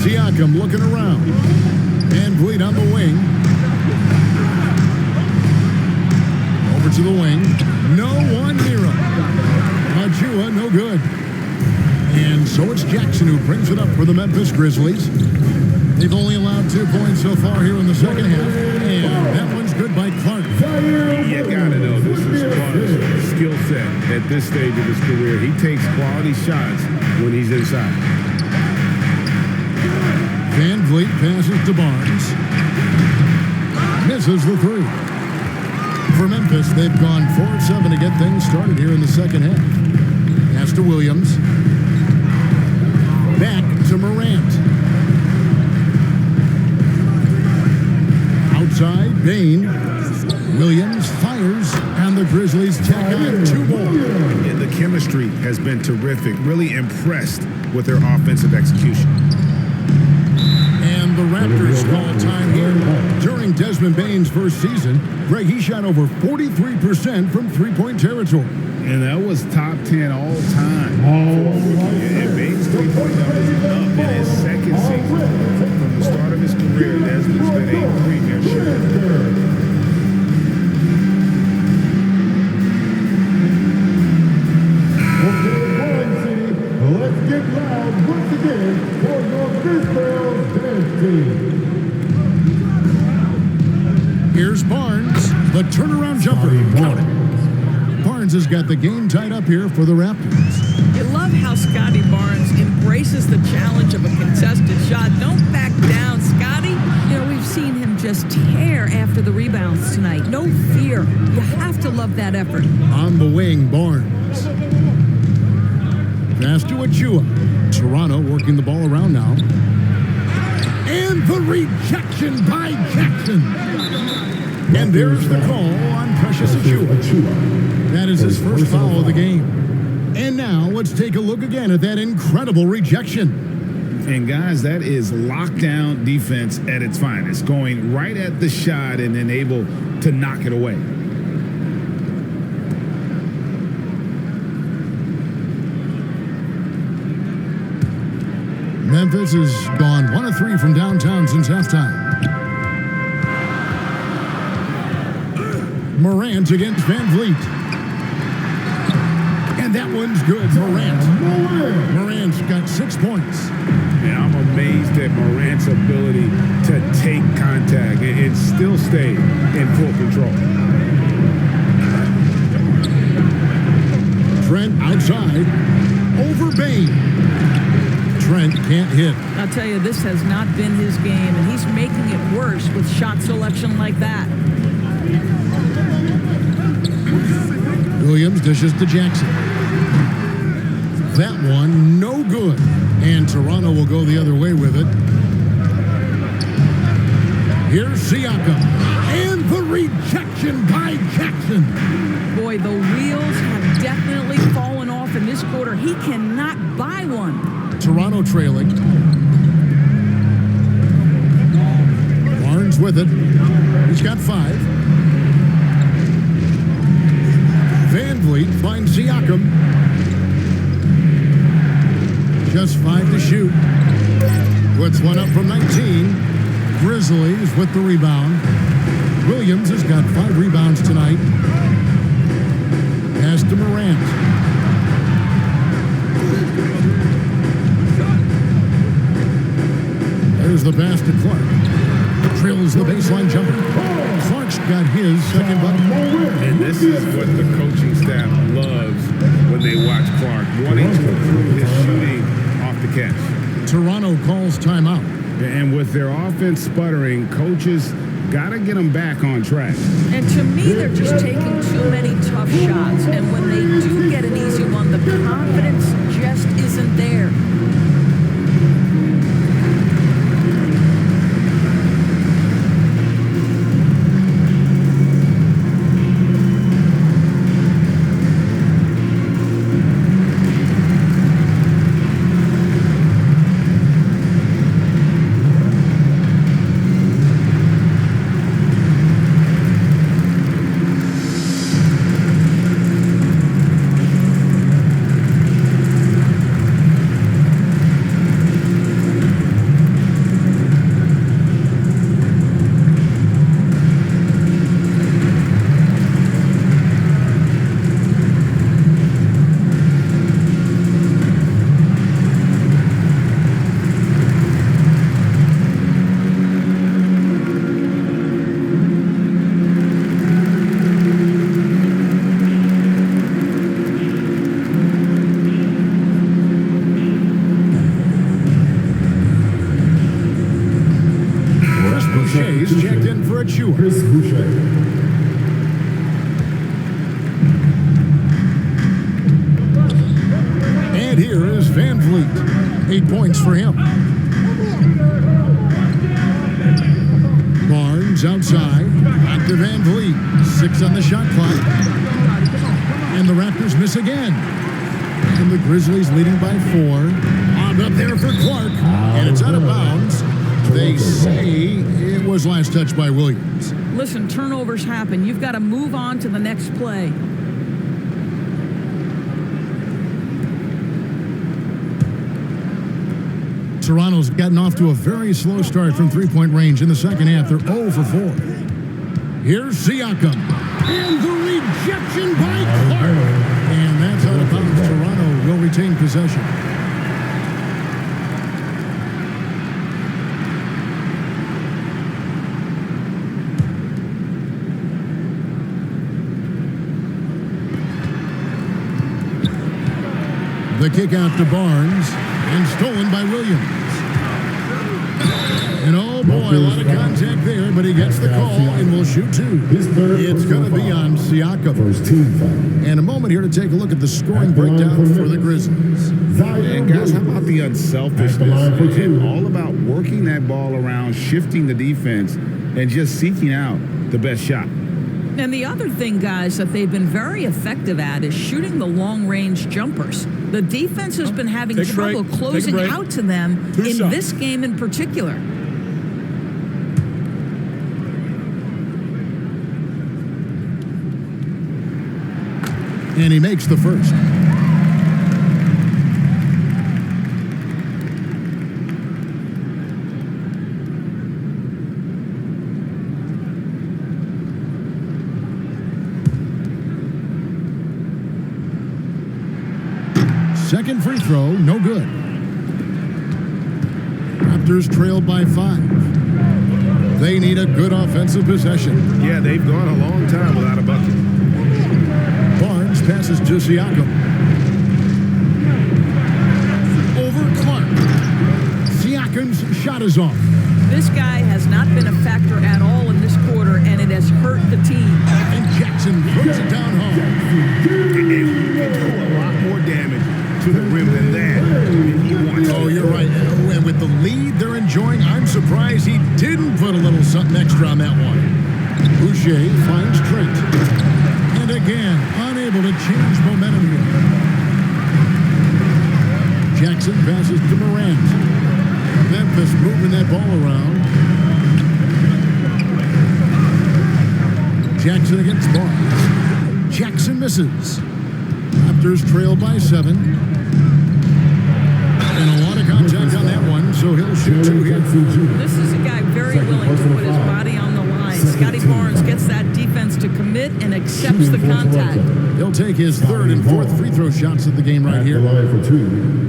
Siakam looking around. Van Vliet on the wing. Over to the wing. No one near him. Achua, no good. And so it's Jackson who brings it up for the Memphis Grizzlies. They've only allowed 2 points so far here in the second half. And that one's good by Clark. You gotta know this is Clark's skill set at this stage of his career. He takes quality shots when he's inside. Van Vliet passes to Barnes. Misses the 3. For Memphis, they've gone 4 of 7 to get things started here in the second half. Pass to Williams. Back to Morant. Outside, Bain. Williams fires, and the Grizzlies tack on 2 more. And the chemistry has been terrific. Really impressed with their offensive execution. And the Raptors call time here. During Desmond Bain's first season, Greg, he shot over 43% from three-point territory. And that was top 10 all time. And Bain's three-point numbers are up in his second season. From the start of his career, Desmond's been a premier shooter. Let's get loud once again for your Grizzlies dance team. Here's Barnes, the turnaround jumper. Count it. Barnes has got the game tied up here for the Raptors. You love how Scotty Barnes embraces the challenge of a contested shot. Don't back down, Scotty. You know, we've seen him just tear after the rebounds tonight. No fear. You have to love that effort. On the wing, Barnes. Pass to Achua. Toronto working the ball around now. And the rejection by Jackson. And there's the call on Precious Achua. That is his first foul of the game. And now let's take a look again at that incredible rejection. And guys, that is lockdown defense at its finest. Going right at the shot and then able to knock it away. Memphis has gone 1 of 3 from downtown since halftime. Morant against Van Vliet. And that one's good. Morant's got 6 points. And I'm amazed at Morant's ability to take contact and still stay in full control. Trent outside. Over Bain. Trent can't hit. I'll tell you, this has not been his game, and he's making it worse with shot selection like that. Williams dishes to Jackson. That one, no good. And Toronto will go the other way with it. Here's Siakam. And the rejection by Jackson. Boy, the wheels have definitely fallen off in this quarter. He cannot buy one. Toronto trailing. Barnes with it. He's got 5. Van Vliet finds Siakam. Just 5 to shoot. Puts one up from 19. Grizzlies with the rebound. Williams has got 5 rebounds tonight. Pass to Morant. There's the pass to Clark. Drills the baseline jumper. Clark's got his second bucket. And this is what the coaching staff loves when they watch Clark, wanting to improve his shooting off the catch. Toronto calls timeout. And with their offense sputtering, coaches got to get them back on track. And to me, they're just taking too many tough shots. And when they do get an easy one, the confidence just isn't there. Checked in for a chewer. Chris Boucher. And here is Van Vliet. 8 points for him. Barnes outside. Back to Van Vliet. 6 on the shot clock. And the Raptors miss again. And the Grizzlies leading by 4. On up there for Clark. And it's out of bounds. They say it was last touched by Williams. Listen, turnovers happen. You've got to move on to the next play. Toronto's gotten off to a very slow start from three-point range in the second half. They're 0 for 4. Here's Siakam. And the rejection by Clark. And that's out of bounds. Toronto will retain possession. The kick out to Barnes, and stolen by Williams. And oh boy, a lot of contact there, but he gets the call and will shoot 2. It's going to be on Siakam. First team foul. And a moment here to take a look at the scoring breakdown for the Grizzlies. And guys, how about the unselfishness? And all about working that ball around, shifting the defense, and just seeking out the best shot. And the other thing, guys, that they've been very effective at is shooting the long-range jumpers. The defense has been having trouble closing out to them in this game in particular. And he makes the first. Second free throw, no good. Raptors trailed by 5. They need a good offensive possession. Yeah, they've gone a long time without a bucket. Barnes passes to Siakam. Over Clark. Siakam's shot is off. This guy has not been a factor at all in this quarter, and it has hurt the team. And Jackson throws it down home. It can do a lot more damage to the rim the lead they're enjoying. I'm surprised he didn't put a little something extra on that one. Boucher finds Trent. And again, unable to change momentum here. Jackson passes to Morant. Memphis moving that ball around. Jackson against Barnes. Jackson misses. Raptors trail by 7. And a lot of contact on that one, so he'll shoot 2 here. This is a guy very willing to put his body on the line. Scotty Barnes gets that defense to commit and accepts the contact. He'll take his 3rd and 4th free throw shots of the game right here. For 2.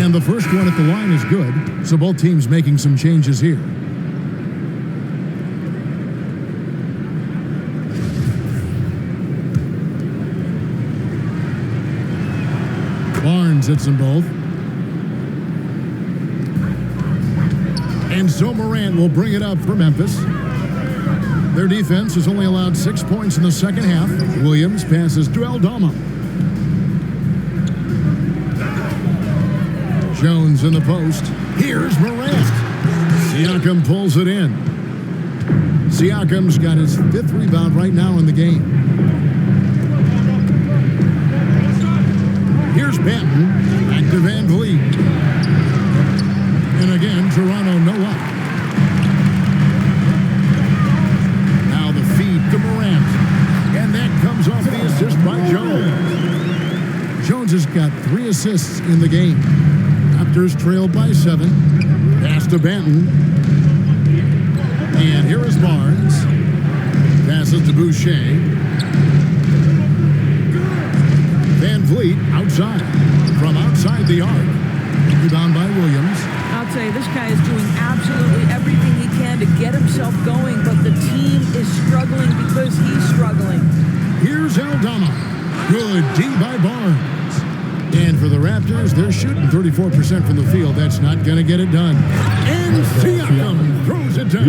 And the first one at the line is good, so both teams making some changes here. Barnes hits them both. And so Morant will bring it up for Memphis. Their defense has only allowed 6 points in the second half. Williams passes to Aldama. Jones in the post. Here's Morant. Siakam pulls it in. Siakam's got his 5th rebound right now in the game. Here's Benton. Back to Van Vliet. And again, Toronto no up. Now the feed to Morant. And that comes off the assist by Jones. Jones has got 3 assists in the game. Raptors trail by 7. Pass to Benton. And here is Barnes. Passes to Boucher. Van Vliet outside. From outside the arc. Rebound by Williams. I'll tell you, this guy is doing absolutely everything he can to get himself going, but the team is struggling because he's struggling. Here's Aldama. Good D by Barnes. And for the Raptors, they're shooting 34% from the field. That's not going to get it done. And Siakam throws it down.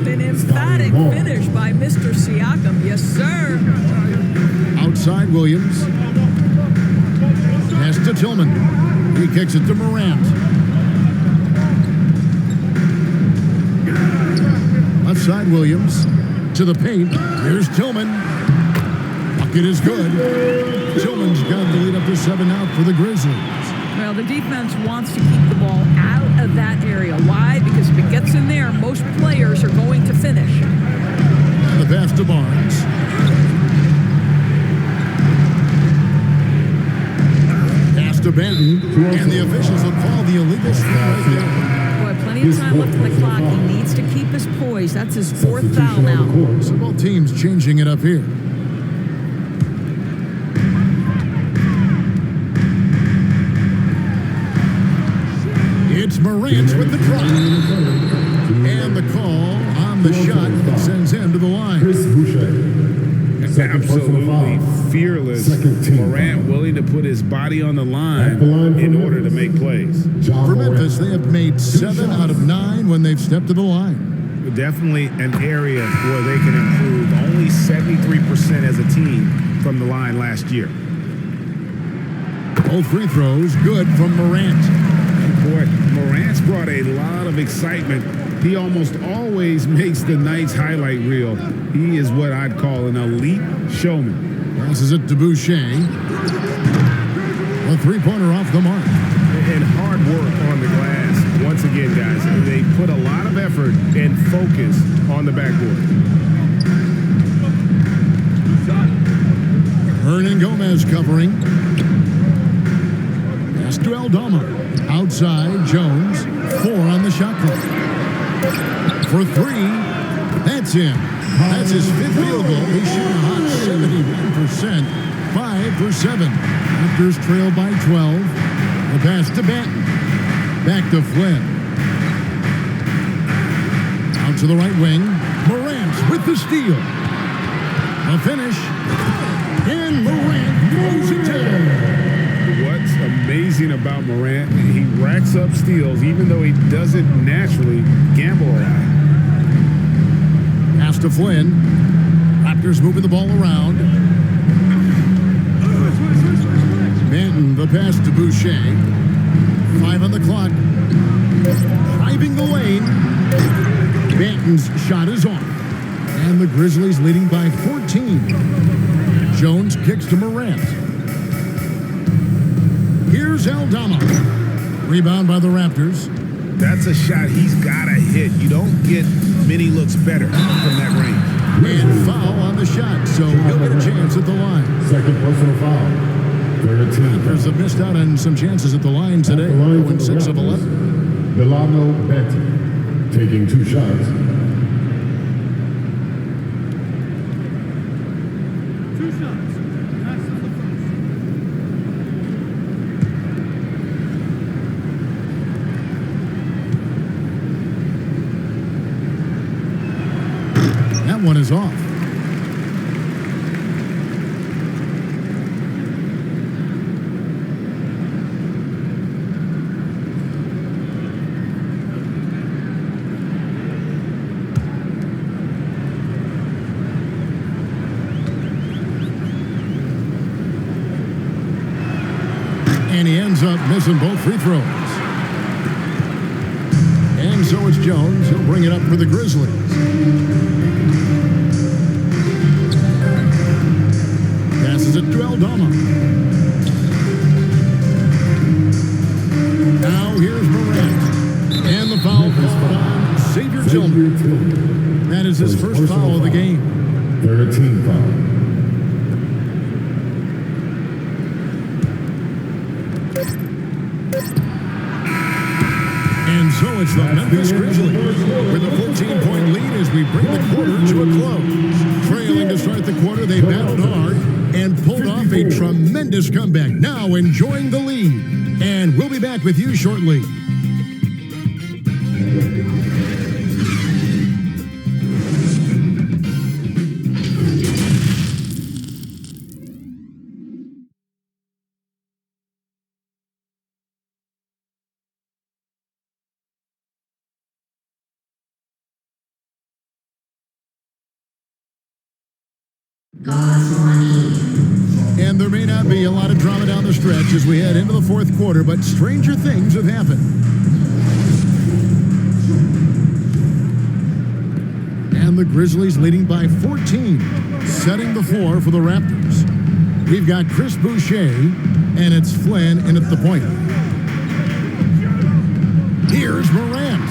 An emphatic finish by Mr. Siakam. Yes, sir. Outside Williams. Pass to Tillman. He kicks it to Morant. Left side Williams. To the paint. Here's Tillman. Bucket is good. Tillman's got the lead up to 7 out for the Grizzlies. Well, the defense wants to keep the ball out of that area. Why? Because if it gets in there, most players are going to finish. And the pass to Barnes. Pass to Benton. And the officials will call the illegal foul right there. Boy, plenty of time left on the clock. He needs to keep his poise. That's his 4th foul now. So both teams changing it up here. It's Morant with the drop. And the call on the shot that sends him to the line. Absolutely fearless. Morant willing to put his body on the line in order to make plays. For Memphis, they have made 7 out of 9 when they've stepped to the line. Definitely an area where they can improve. Only 73% as a team from the line last year. Both free throws good from Morant. Boy, Morant's brought a lot of excitement. He almost always makes the night's highlight reel. He is what I'd call an elite showman. Passes it to Boucher. A 3-pointer off the mark. And hard work on the glass. Once again, guys, they put a lot of effort and focus on the backboard. Hernan Gomez covering. Pass to Aldama. Outside, Jones. 4 on the shot clock. For 3, that's him. That's his 5th field goal. He's shooting a hot 71%. 5 for 7. Raptors trail by 12. The pass to Benton. Back to Flynn. Out to the right wing. Morant with the steal. A finish. And Morant throws it down. What's amazing about Morant, he racks up steals even though he doesn't naturally gamble a lot. Pass to Flynn. Raptors moving the ball around. Manton, the pass to Boucher. 5 on the clock. Driving the lane. Manton's shot is off. And the Grizzlies leading by 14. Jones kicks to Morant. Here's Aldama. Rebound by the Raptors. That's a shot he's got to hit. You don't get many looks better from that range. And foul on the shot, so he'll get a chance at the line. Second personal foul. 13. Raptors have missed out on some chances at the line today. 0-6 of 11. Delano Benton taking 2 shots. That one is off. And he ends up missing both free throws. And so it's Jones. He'll bring it up for the Grizzlies. Passes it to Aldama. Now here's Morant. And the foul called on Xavier Tillman. That is his first foul of the game. 13 foul. And so it's the Memphis Grizzlies with a 14-point lead as we bring the quarter to a close. Trailing to start the quarter, they battled hard and pulled off a tremendous comeback. Now enjoying the lead. And we'll be back with you shortly. And there may not be a lot of drama down the stretch as we head into the fourth quarter, but stranger things have happened. And the Grizzlies leading by 14, setting the floor for the Raptors. We've got Chris Boucher, and it's Flynn in at the point. Here's Morant,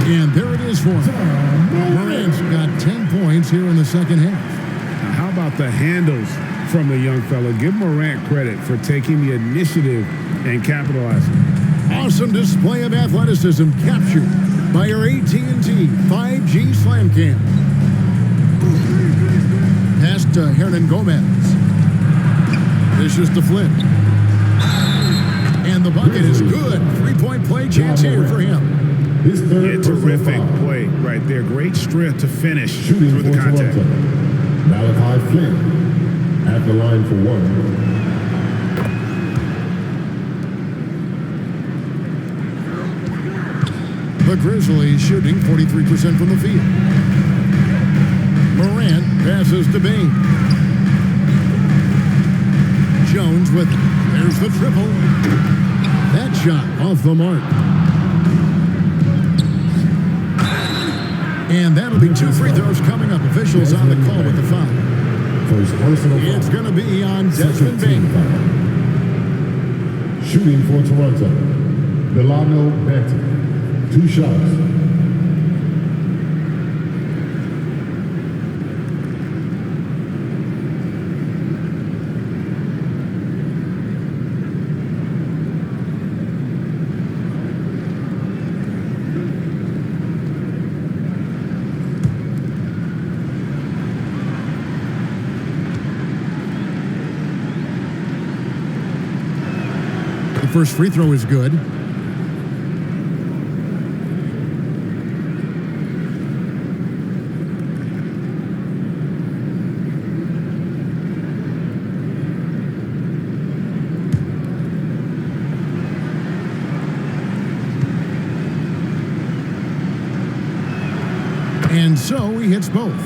and there it is for him. Morant's got 10 points here in the second half. Now, how about the handles from the young fella? Give Morant credit for taking the initiative and capitalizing. Awesome display of athleticism captured by your AT&T 5G Slam Cam. Pass to Hernan Gomez. Dishes to Flynn. And the bucket is good. 3-point play chance here for him. Yeah, terrific play right there. Great strength to finish through the contact. Malachi Flynn at the line for 1. The Grizzlies shooting 43% from the field. Morant passes to Bain. Jones with it. There's the triple. That shot off the mark. And that'll be 2 free throws coming up. Officials on the call with the foul. First personal foul. It's going to be on Desmond Bain. Shooting for Toronto, Delano Benton. 2 shots. The first free throw is good. And so he hits both.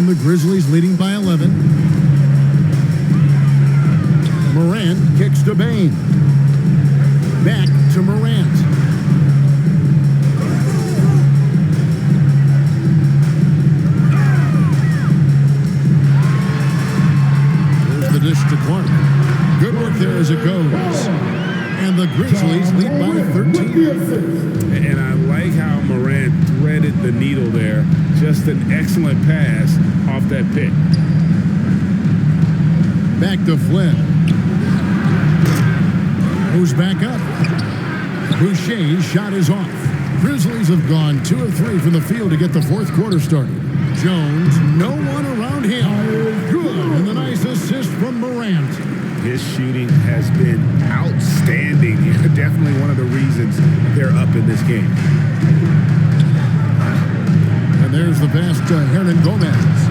the Grizzlies leading by 11. Morant kicks to Bain. Back to Morant. There's the dish to Clark. Good work there as it goes. And the Grizzlies lead by 13. And I like how Morant threaded the needle there. Just an excellent pass off that pick. Back to Flynn. Moves back up. Boucher's shot is off. Grizzlies have gone 2 of 3 from the field to get the fourth quarter started. Jones, no one around him. Good, and the nice assist from Morant. His shooting has been outstanding. Definitely one of the reasons they're up in this game. And there's the pass to Hernan Gomez.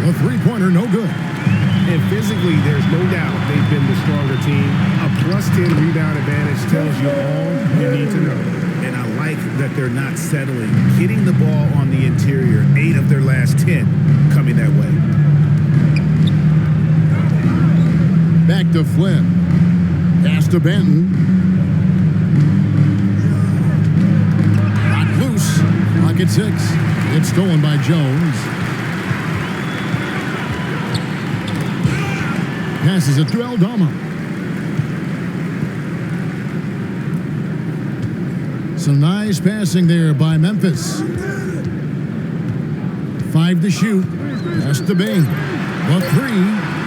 A three-pointer, no good. And physically, there's no doubt they've been the stronger team. A +10 rebound advantage tells you all you need to know. And I like that they're not settling. Hitting the ball on the interior, 8 of their last 10 coming that way. Back to Flynn. Pass to Benton. Not loose. Clock at 6. It's stolen by Jones. Passes it to Aldama. Some nice passing there by Memphis. 5 to shoot. Pass to Bain. A 3.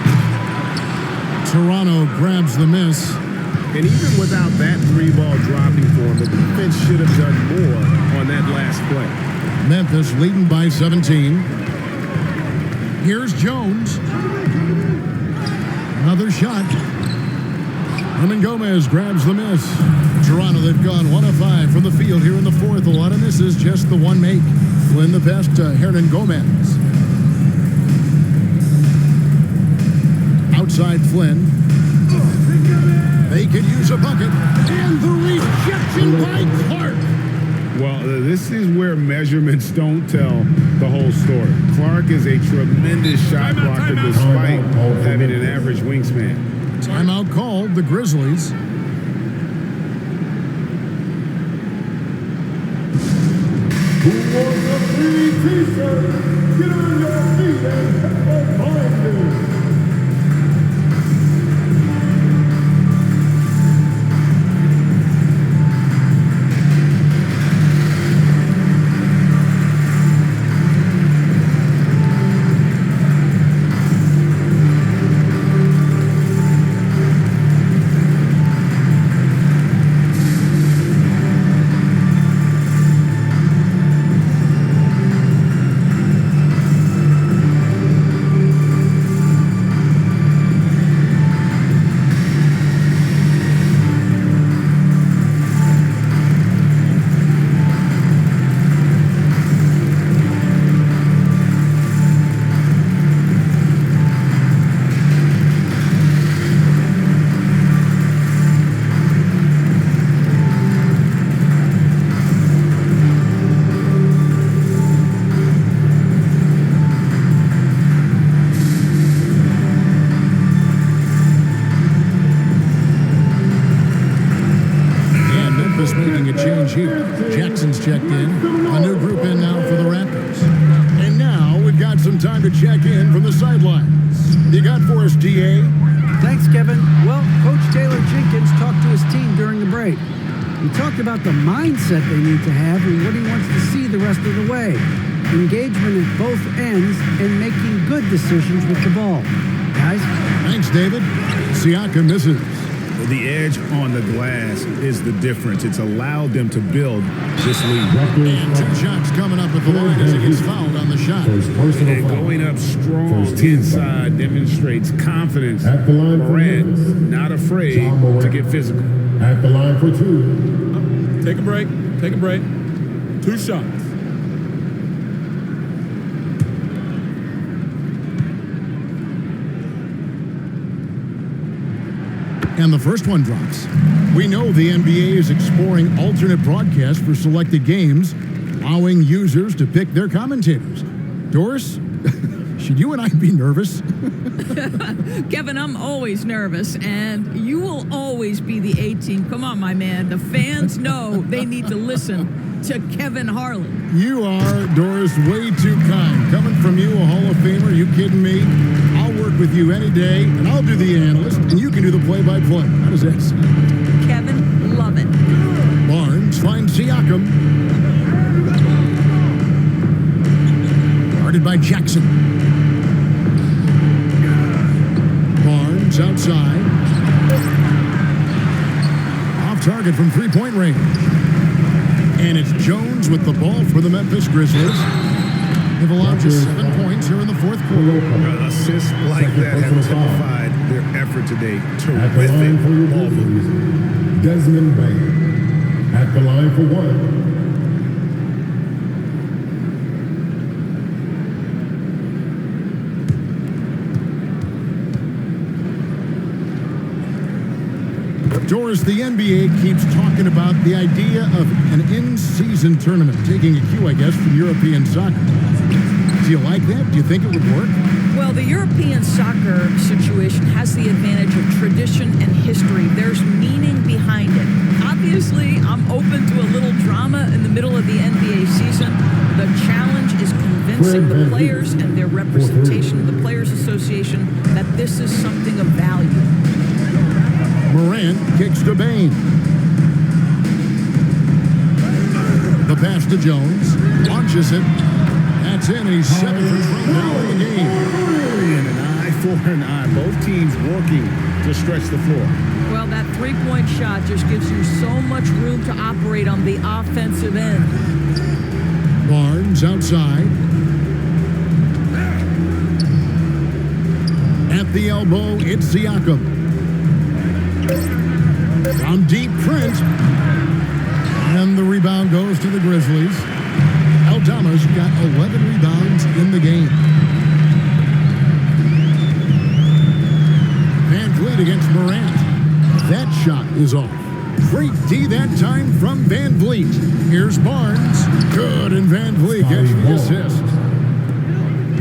Toronto grabs the miss. And even without that 3-ball dropping for him, the defense should have done more on that last play. Memphis leading by 17. Here's Jones. Another shot. Hernan Gomez grabs the miss. Toronto, they've gone 1 of 5 from the field here in the fourth. A lot of misses, just the one make. Flynn the pass to Hernan Gomez. Outside Flynn. They could use a bucket. And the rejection by Clark. Well, this is where measurements don't tell the whole story. Clark is a tremendous shot blocker despite having an average wingspan. Timeout called, the Grizzlies. Who wants a free t-shirt? Get on your feet and find it. Here. Jackson's checked in. A new group in now for the Raptors. And now we've got some time to check in from the sidelines. You got for us, DA? Thanks, Kevin. Well, Coach Taylor Jenkins talked to his team during the break. He talked about the mindset they need to have and what he wants to see the rest of the way. Engagement at both ends and making good decisions with the ball. Guys? Thanks, David. Siakam misses. The edge on the glass is the difference. It's allowed them to build this lead. And 2 shots coming up at the line as he gets fouled on the shot. And going up strong inside demonstrates confidence. Morant not afraid to get physical. At the line for 2. Take a break. Take a break. 2 shots. And the first one drops. We know the NBA is exploring alternate broadcasts for selected games, allowing users to pick their commentators. Doris, Should you and I be nervous? Kevin, I'm always nervous, and you will always be the A-team. Come on, my man. The fans know they need to listen to Kevin Harlan. You are, Doris, way too kind. Coming from you, a Hall of Famer, you kidding me? I'll work with you any day, and I'll do the analyst, and you can do the play-by-play. How does that sound? Kevin, love it. Barnes finds Siakam. Guarded by Jackson. Barnes outside. Off target from three-point range. And it's Jones with the ball for the Memphis Grizzlies. They've allowed just 7 points here in the fourth quarter. Assists like that have typified their effort today. At the Terrific line for your ball movement. Grizzlies, Desmond Bain. At the line for one. Doris, the NBA keeps talking about the idea of an in-season tournament, taking a cue, I guess, from European soccer. Do you like that? Do you think it would work? Well, the European soccer situation has the advantage of tradition and history. There's meaning behind it. Obviously, I'm open to a little drama in the middle of the NBA season. The challenge is convincing the players and their representation, the Players Association, that this is something of value. Morant kicks to Bain. The pass to Jones. Launches it. That's in, and he's 7 for 12 now in the game. And an eye for an eye. Both teams working to stretch the floor. Well, that three-point shot just gives you so much room to operate on the offensive end. Barnes outside. At the elbow, it's Siakam. From deep, Trent. And the rebound goes to the Grizzlies. Aldama's got 11 rebounds in the game. Van Vliet against Morant. That shot is off. Great D that time from Van Vliet. Here's Barnes. Good, and Van Vliet gets the assist.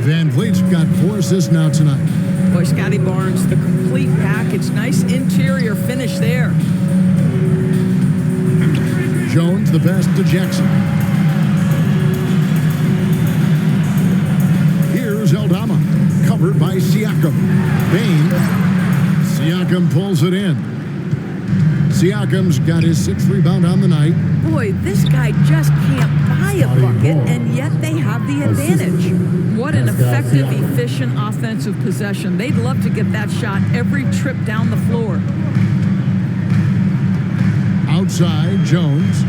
Van Vliet's got 4 assists now tonight. Boy, Scotty Barnes, the complete package. Nice interior finish there. Jones, the pass to Jackson. Here's Aldama, covered by Siakam. Bain. Siakam pulls it in. Siakam's got his 6th rebound on the night. Boy, this guy just can't buy a bucket, and yet they have the advantage. What an effective, efficient offensive possession. They'd love to get that shot every trip down the floor. Outside, Jones.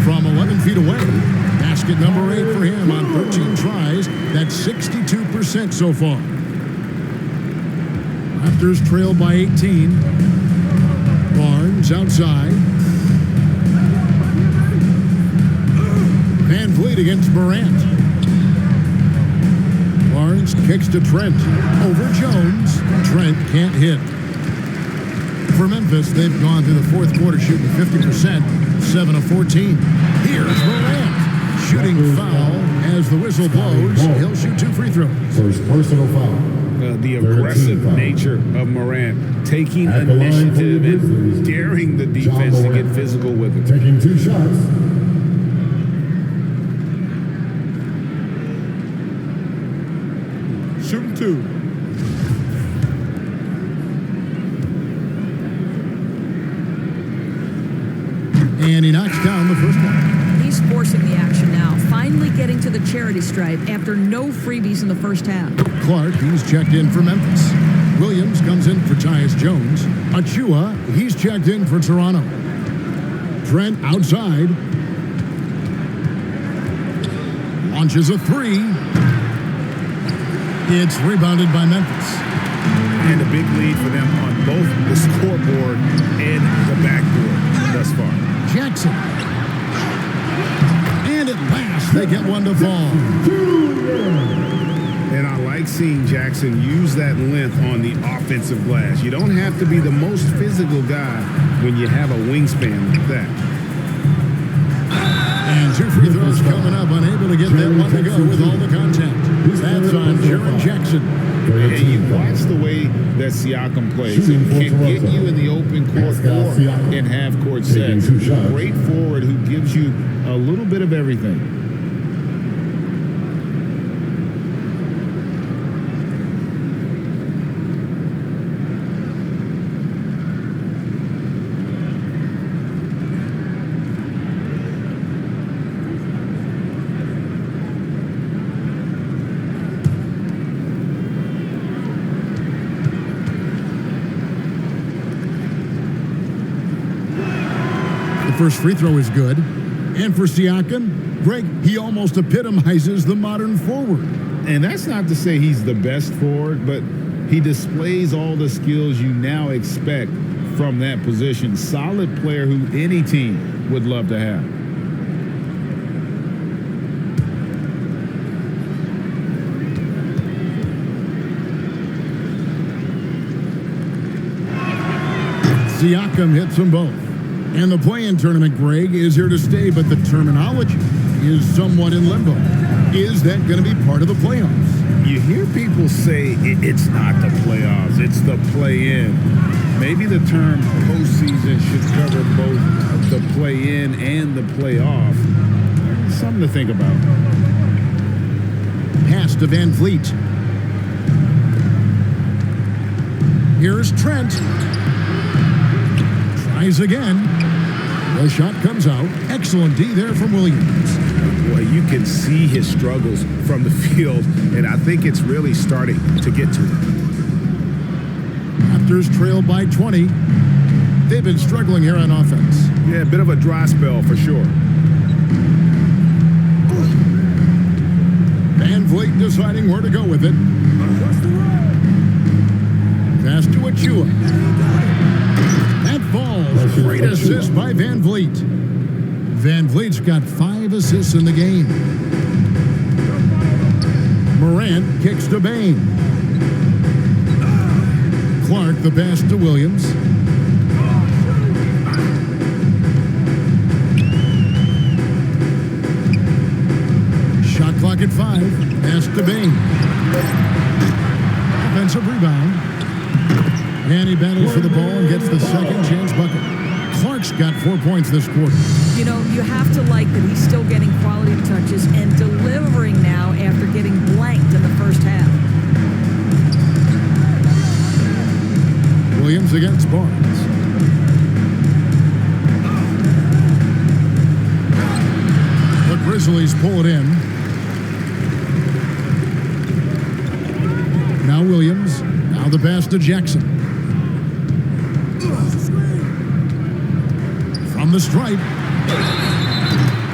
From 11 feet away. Basket number 8 for him on 13 tries. That's 62% so far. Raptors trail by 18. Barnes outside. Van Vliet against Morant. Barnes kicks to Trent. Over Jones. Trent can't hit. For Memphis, they've gone through the fourth quarter shooting 50%, 7 of 14. Here's Morant. Shooting foul as the whistle blows. He'll shoot 2 free throws. First personal foul. The aggressive nature of Morant, taking initiative and daring the defense to get physical with him. Taking 2 shots. Shooting 2. And he knocks down the first one. He's forcing the action now, finally getting to the charity stripe after no freebies in the first half. Clark, he's checked in for Memphis. Williams comes in for Tyus Jones. Achua, he's checked in for Toronto. Trent outside. Launches a 3. It's rebounded by Memphis. And a big lead for them on both the scoreboard and the backboard thus far. Jackson. And at last, they get one to fall. And I like seeing Jackson Jackson, use that length on the offensive glass. You don't have to be the most physical guy when you have a wingspan like that. And 2 free throws coming up, unable to get that one to go with all the contact. That's on Jaren Jackson. And you watch the way that Siakam plays. It can get you in the open court or in half-court sets. Great forward who gives you a little bit of everything. First free throw is good. And for Siakam, Greg, he almost epitomizes the modern forward. And that's not to say he's the best forward, but he displays all the skills you now expect from that position. Solid player who any team would love to have. Siakam hits them both. And the play-in tournament, Greg, is here to stay, but the terminology is somewhat in limbo. Is that going to be part of the playoffs? You hear people say it's not the playoffs, it's the play-in. Maybe the term postseason should cover both the play-in and the playoff. Something to think about. Pass to Van Vliet. Here's Trent. Tries again. The shot comes out. Excellent D there from Williams. Boy, you can see his struggles from the field, and I think it's really starting to get to him. Raptors trail by 20. They've been struggling here on offense. Yeah, a bit of a dry spell for sure. Van Vliet deciding where to go with it. Pass to Achua. That falls. Great assist by Van Vliet. Van Vliet's got 5 assists in the game. Morant kicks to Bain. Clark the pass to Williams. Shot clock at 5. Pass to Bain. Offensive rebound. And he battles for the ball and gets the second chance bucket. Clark's got 4 points this quarter. You know, you have to like that he's still getting quality touches and delivering now after getting blanked in the first half. Williams against Barnes. The Grizzlies pull it in. Now Williams. Now the pass to Jackson. From the stripe.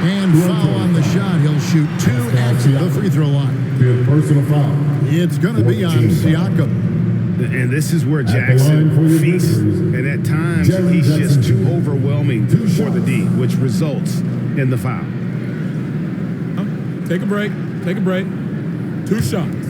And foul on the shot. He'll shoot 2 at the free throw line. Personal foul. It's going to be on Siakam. And this is where Jackson feasts. And at times, he's just too overwhelming for the D, which results in the foul. Take a break. Take a break. 2 shots.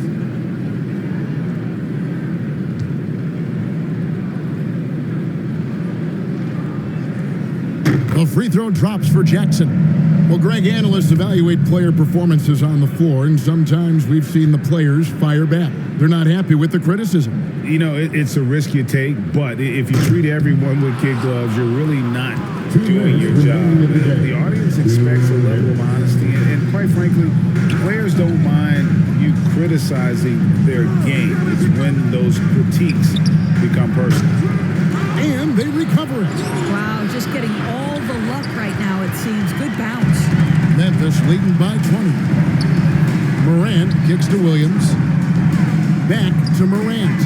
The free throw drops for Jackson. Well, Greg, analysts evaluate player performances on the floor, and sometimes we've seen the players fire back. They're not happy with the criticism. You know, it's a risk you take, but if you treat everyone with kid gloves, you're really not doing your job. The audience expects a level of honesty, and quite frankly, players don't mind you criticizing their game. It's when those critiques become personal. And they recover it. Wow, just getting all the luck right now, it seems. Good bounce. Memphis leading by 20. Morant kicks to Williams. Back to Morant.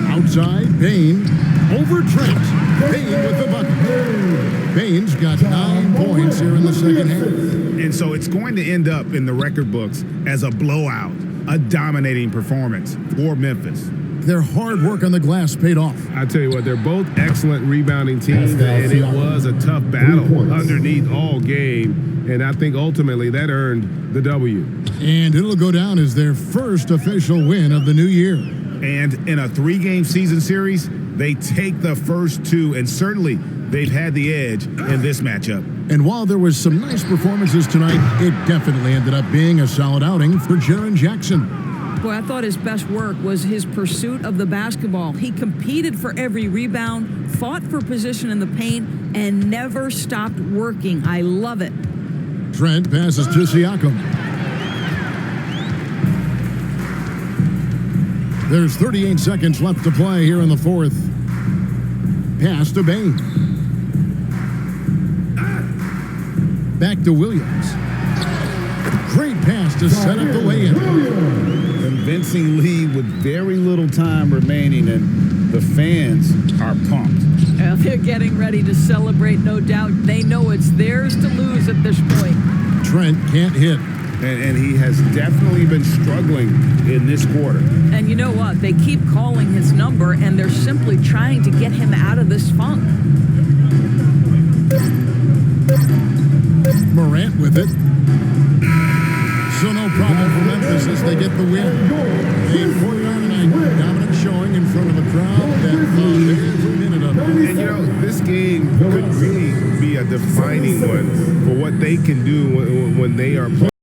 Outside, Bain. Over Trent. Bain with the bucket. Bain's got 9 points here in the second half. And so it's going to end up in the record books as a blowout, a dominating performance for Memphis. their hard work on the glass paid off. I tell you what, they're both excellent rebounding teams, and it was a tough battle underneath all game, and I think ultimately that earned the W. And it'll go down as their first official win of the new year. And in a 3-game season series, they take the first 2, and certainly they've had the edge in this matchup. And while there was some nice performances tonight, it definitely ended up being a solid outing for Jaren Jackson. Boy, I thought his best work was his pursuit of the basketball. He competed for every rebound, fought for position in the paint, and never stopped working. I love it. Trent passes to Siakam. There's 38 seconds left to play here in the fourth. Pass to Bain. Back to Williams. Great pass to set up the lay-in. Convincing lead with very little time remaining, and the fans are pumped. They're getting ready to celebrate, no doubt. They know it's theirs to lose at this point. Trent can't hit. And he has definitely been struggling in this quarter. And you know what? They keep calling his number, and they're simply trying to get him out of this funk. Morant with it. So no problem for Memphis as they get the win. They important tonight. Dominant showing in front of a crowd that loved every minute of it. And you know, this game could really be a defining one for what they can do when they are playing.